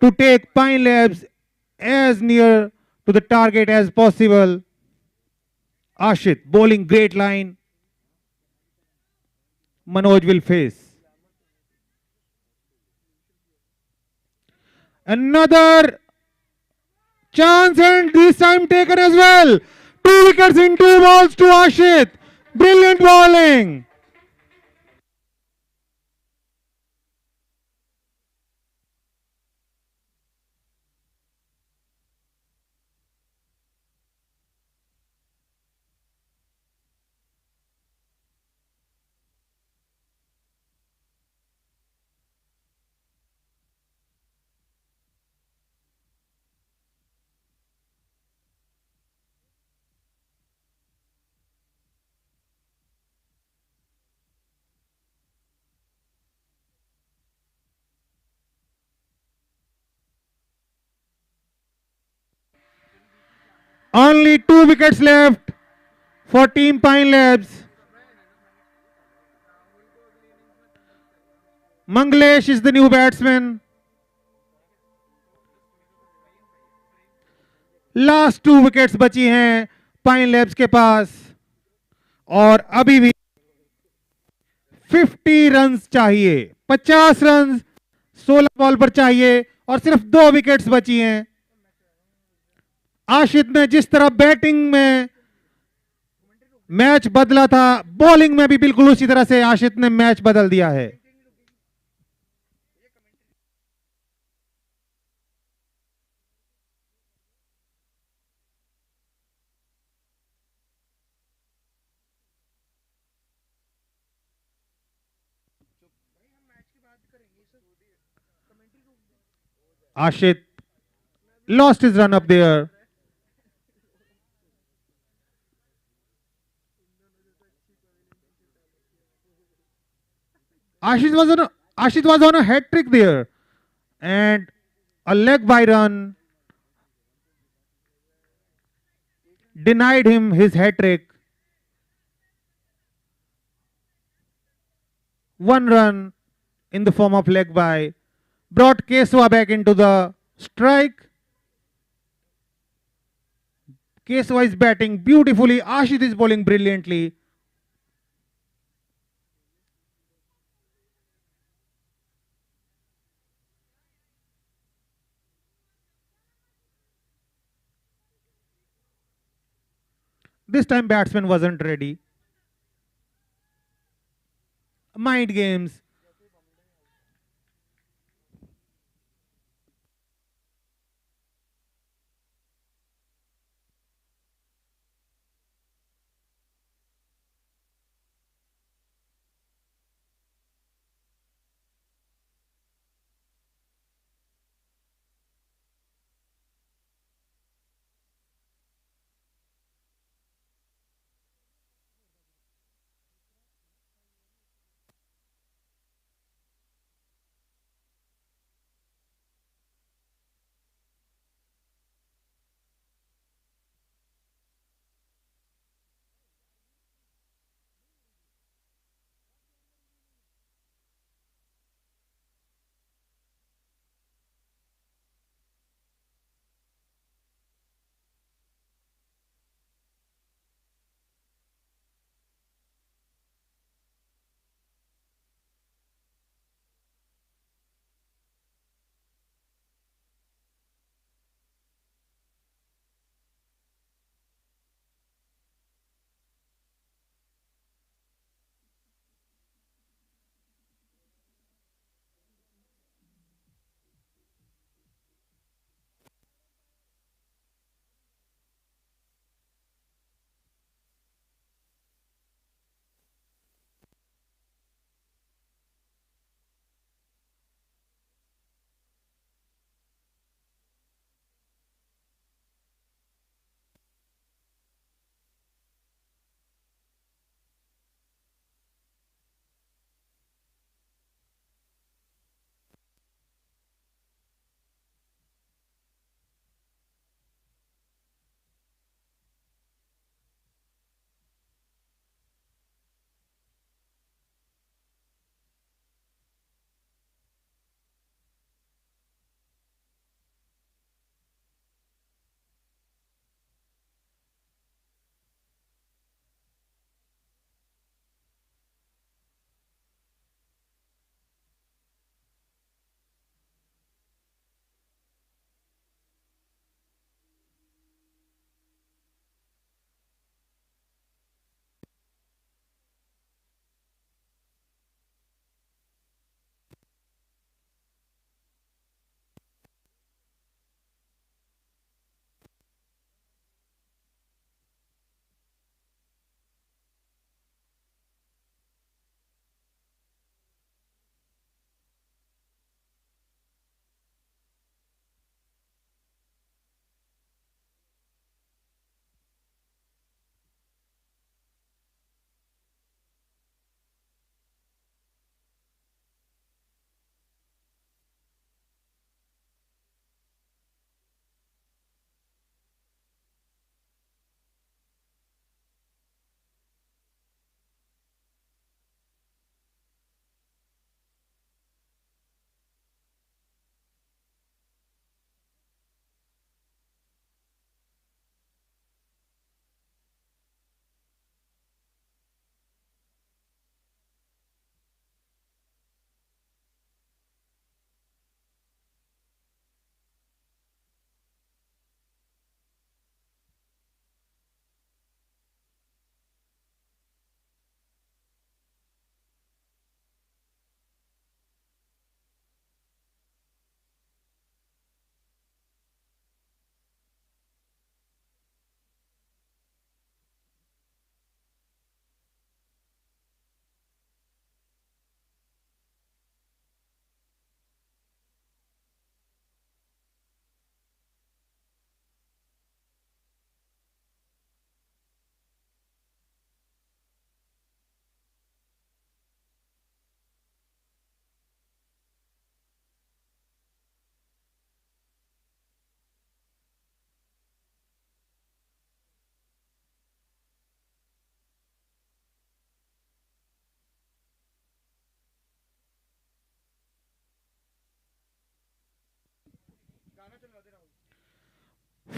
to take Pine Labs as near to the target as possible. Ashit bowling great line. Manoj will face. Another chance, and this time taken as well. 2 wickets in 2 balls to Ashit. Brilliant bowling. Only 2 wickets left for Team Pine Labs. Manglesh is the new batsman. Last 2 wickets बची हैं pine labs के पास और अभी भी 50 runs चाहिए, 50 runs 16 ball पर चाहिए और सिर्फ 2 विकेट्स बची हैं। आशित ने जिस तरह बैटिंग में मैच बदला था, बॉलिंग में भी बिल्कुल उसी तरह से आशित ने मैच बदल दिया है। Ashit lost his run up there. Ashit was on a hat trick there, and a leg by run denied him his hat trick. 1 run in the form of leg by brought Keswa back into the strike. Keswa is batting beautifully. Ashit is bowling brilliantly. This time batsman wasn't ready. Mind games.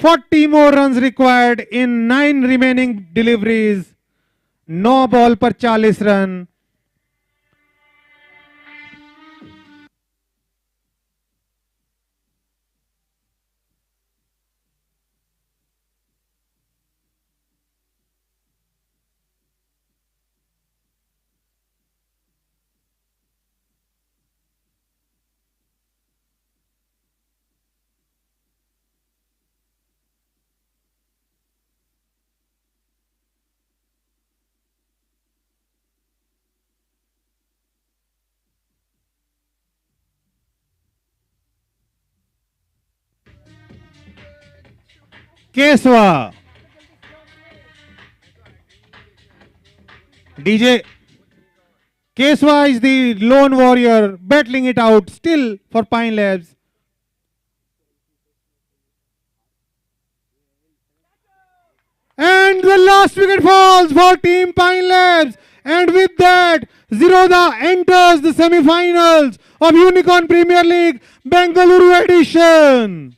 40 more runs required in 9 remaining deliveries. No ball per 40 run. Keswa. DJ Keswa is the lone warrior battling it out still for Pine Labs. And the last wicket falls for Team Pine Labs. And with that, Zerodha enters the semi-finals of Unicorn Premier League Bengaluru edition.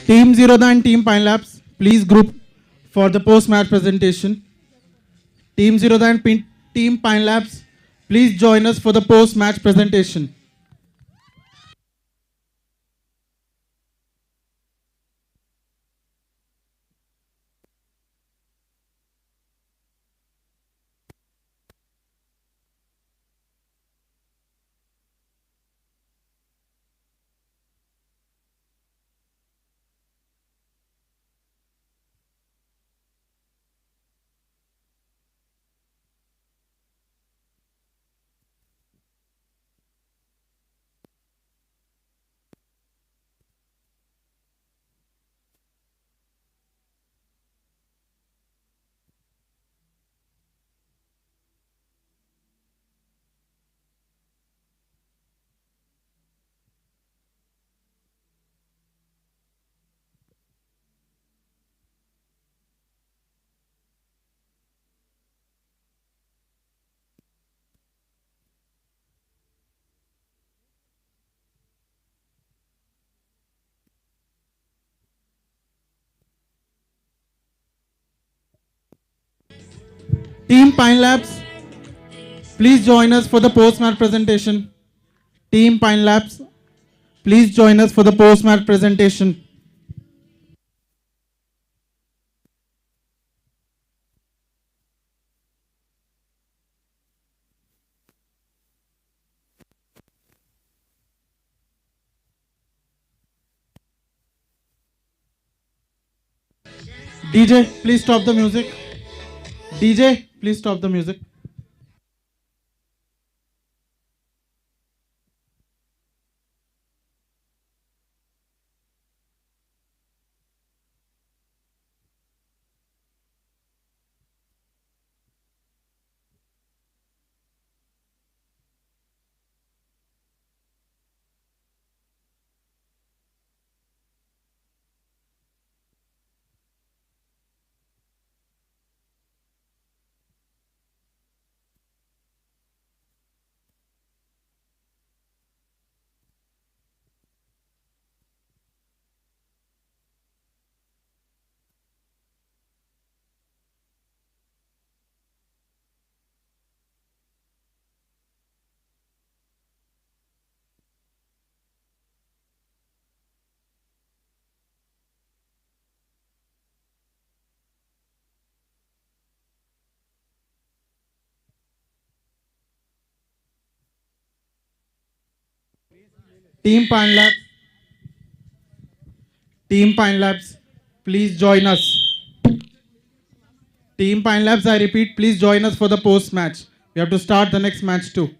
Team Zerodha and Team Pine Labs, please group for the post-match presentation. Team Zerodha and Team Pine Labs, please join us for the post-match presentation. Team Pine Labs, please join us for the post-match presentation. Team Pine Labs, please join us for the post-match presentation. DJ, please stop the music. DJ, please stop the music. Team Pine Labs, Team Pine Labs, please join us. Team Pine Labs, I repeat, please join us for the post-match. We have to start the next match too.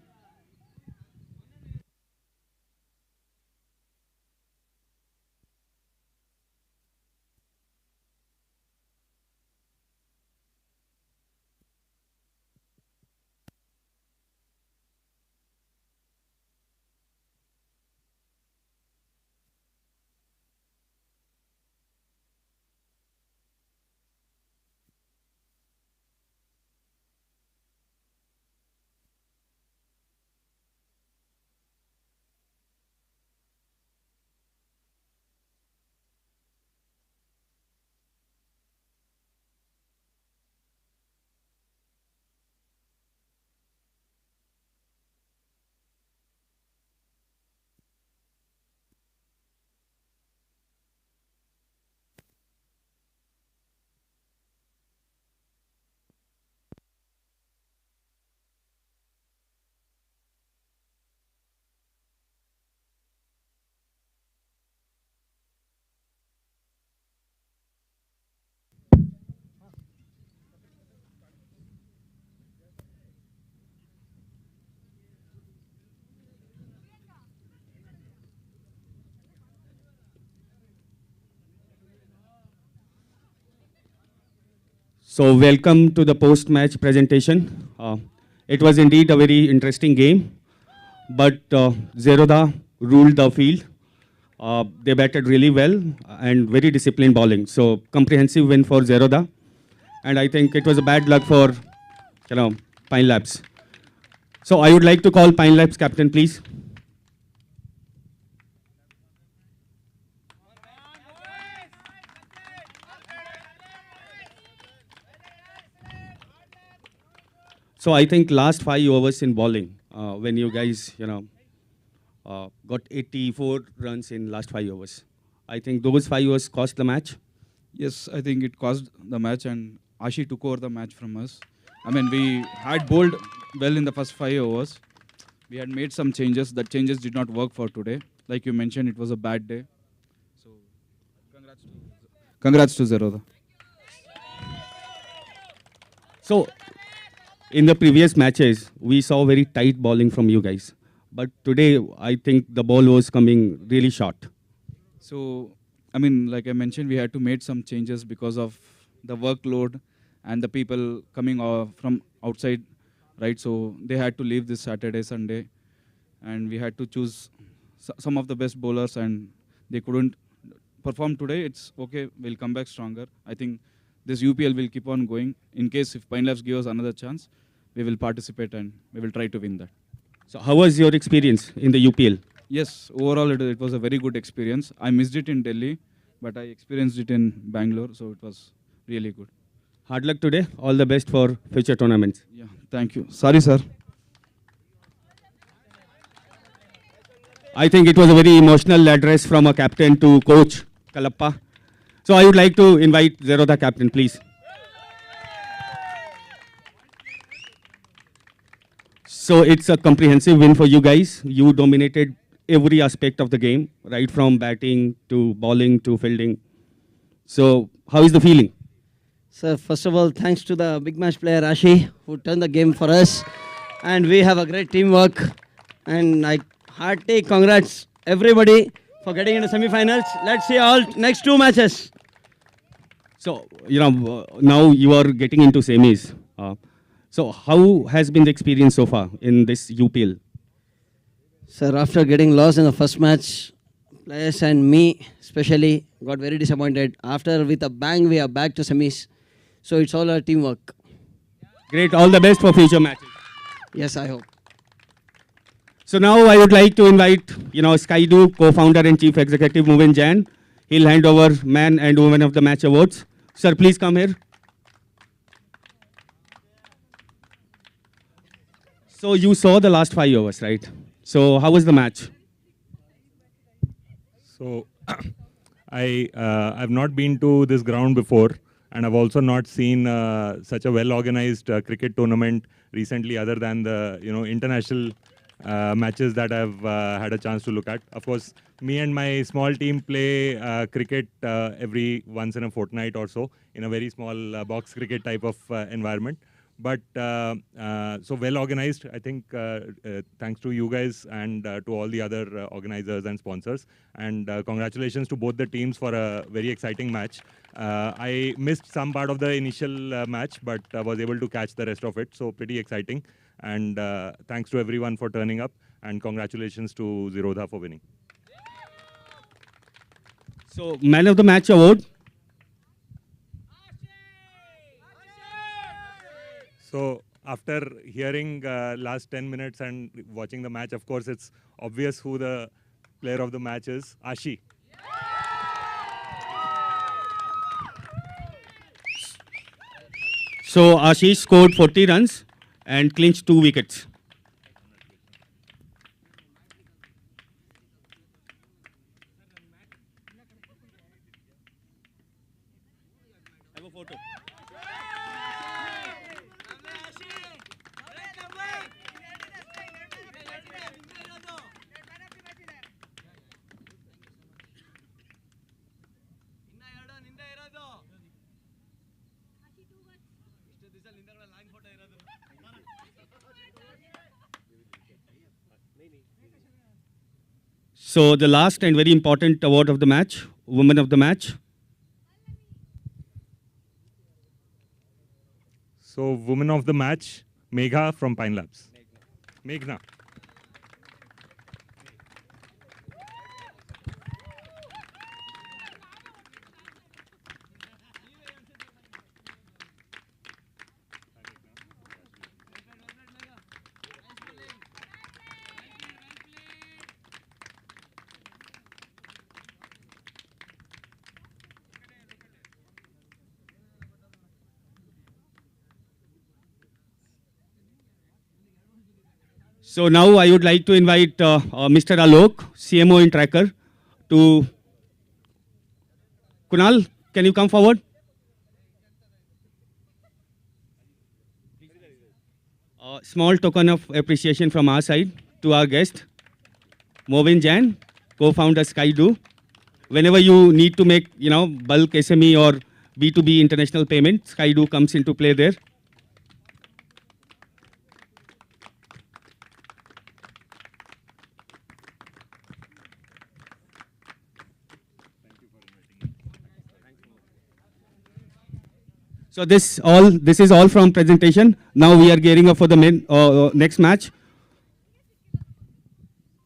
So welcome to the post-match presentation. It was indeed a very interesting game, but Zerodha ruled the field. They batted really well and very disciplined bowling. So comprehensive win for Zerodha. And I think it was a bad luck for Pine Labs. So I would like to call Pine Labs captain, please. So I think last 5 overs in bowling, when you guys, got 84 runs in last 5 overs. I think those 5 overs cost the match. Yes, I think it caused the match, and Ashi took over the match from us. I mean, we had bowled well in the first 5 overs. We had made some changes. That changes did not work for today. Like you mentioned, it was a bad day. So, congrats to Zerodha. So in the previous matches, we saw very tight bowling from you guys. But today, I think the ball was coming really short. So, I mean, like I mentioned, we had to make some changes because of the workload and the people coming from outside, right? So they had to leave this Saturday, Sunday, and we had to choose some of the best bowlers, and they couldn't perform today. It's okay, we'll come back stronger. I think this UPL will keep on going. In case if Pine Labs give us another chance, we will participate and we will try to win that. So how was your experience in the UPL? Yes, overall it was a very good experience. I missed it in Delhi, but I experienced it in Bangalore, so it was really good. Hard luck today. All the best for future tournaments. Yeah, thank you. Sorry, sir. I think it was a very emotional address from a captain to coach Kalappa. So I would like to invite Zerodha captain, please. So it's a comprehensive win for you guys. You dominated every aspect of the game, right from batting to bowling to fielding. So how is the feeling? So first of all, thanks to the big match player Ashi who turned the game for us. And we have a great teamwork. And I hearty congrats everybody for getting into semi-finals. Let's see all next 2 matches. So, now you are getting into semis. So how has been the experience so far in this UPL? Sir, after getting lost in the first match, players and me especially got very disappointed. After with a bang, we are back to semis. So it's all our teamwork. Great. All the best for future matches. Yes, I hope. So now I would like to invite, Skydu, co-founder and chief executive, Movin Jain. He'll hand over man and woman of the match awards. Sir, please come here. So you saw the last 5 overs, right? So how was the match? So I've not been to this ground before, and I've also not seen such a well-organized cricket tournament recently, other than the international matches that I've had a chance to look at. Of course, me and my small team play cricket every once in a fortnight or so in a very small box cricket type of environment. But so well organized, I think, thanks to you guys and to all the other organizers and sponsors. And congratulations to both the teams for a very exciting match. I missed some part of the initial match, but was able to catch the rest of it. So pretty exciting. And thanks to everyone for turning up. And congratulations to Zerodha for winning. So man of the match award. So after hearing last 10 minutes and watching the match, of course, it's obvious who the player of the match is. Ashi. So Ashish scored 40 runs and clinched 2 wickets. Have a photo. So the last and very important award of the match, woman of the match. So woman of the match, Megha from Pine Labs. Meghna. So now I would like to invite Mr. Alok, CMO in Tracker, to Kunal, can you come forward? A small token of appreciation from our side to our guest, Movin Jain, co-founder Skydo. Whenever you need to make, bulk SME or B2B international payment, Skydo comes into play there. So this is all from presentation. Now we are gearing up for the next match.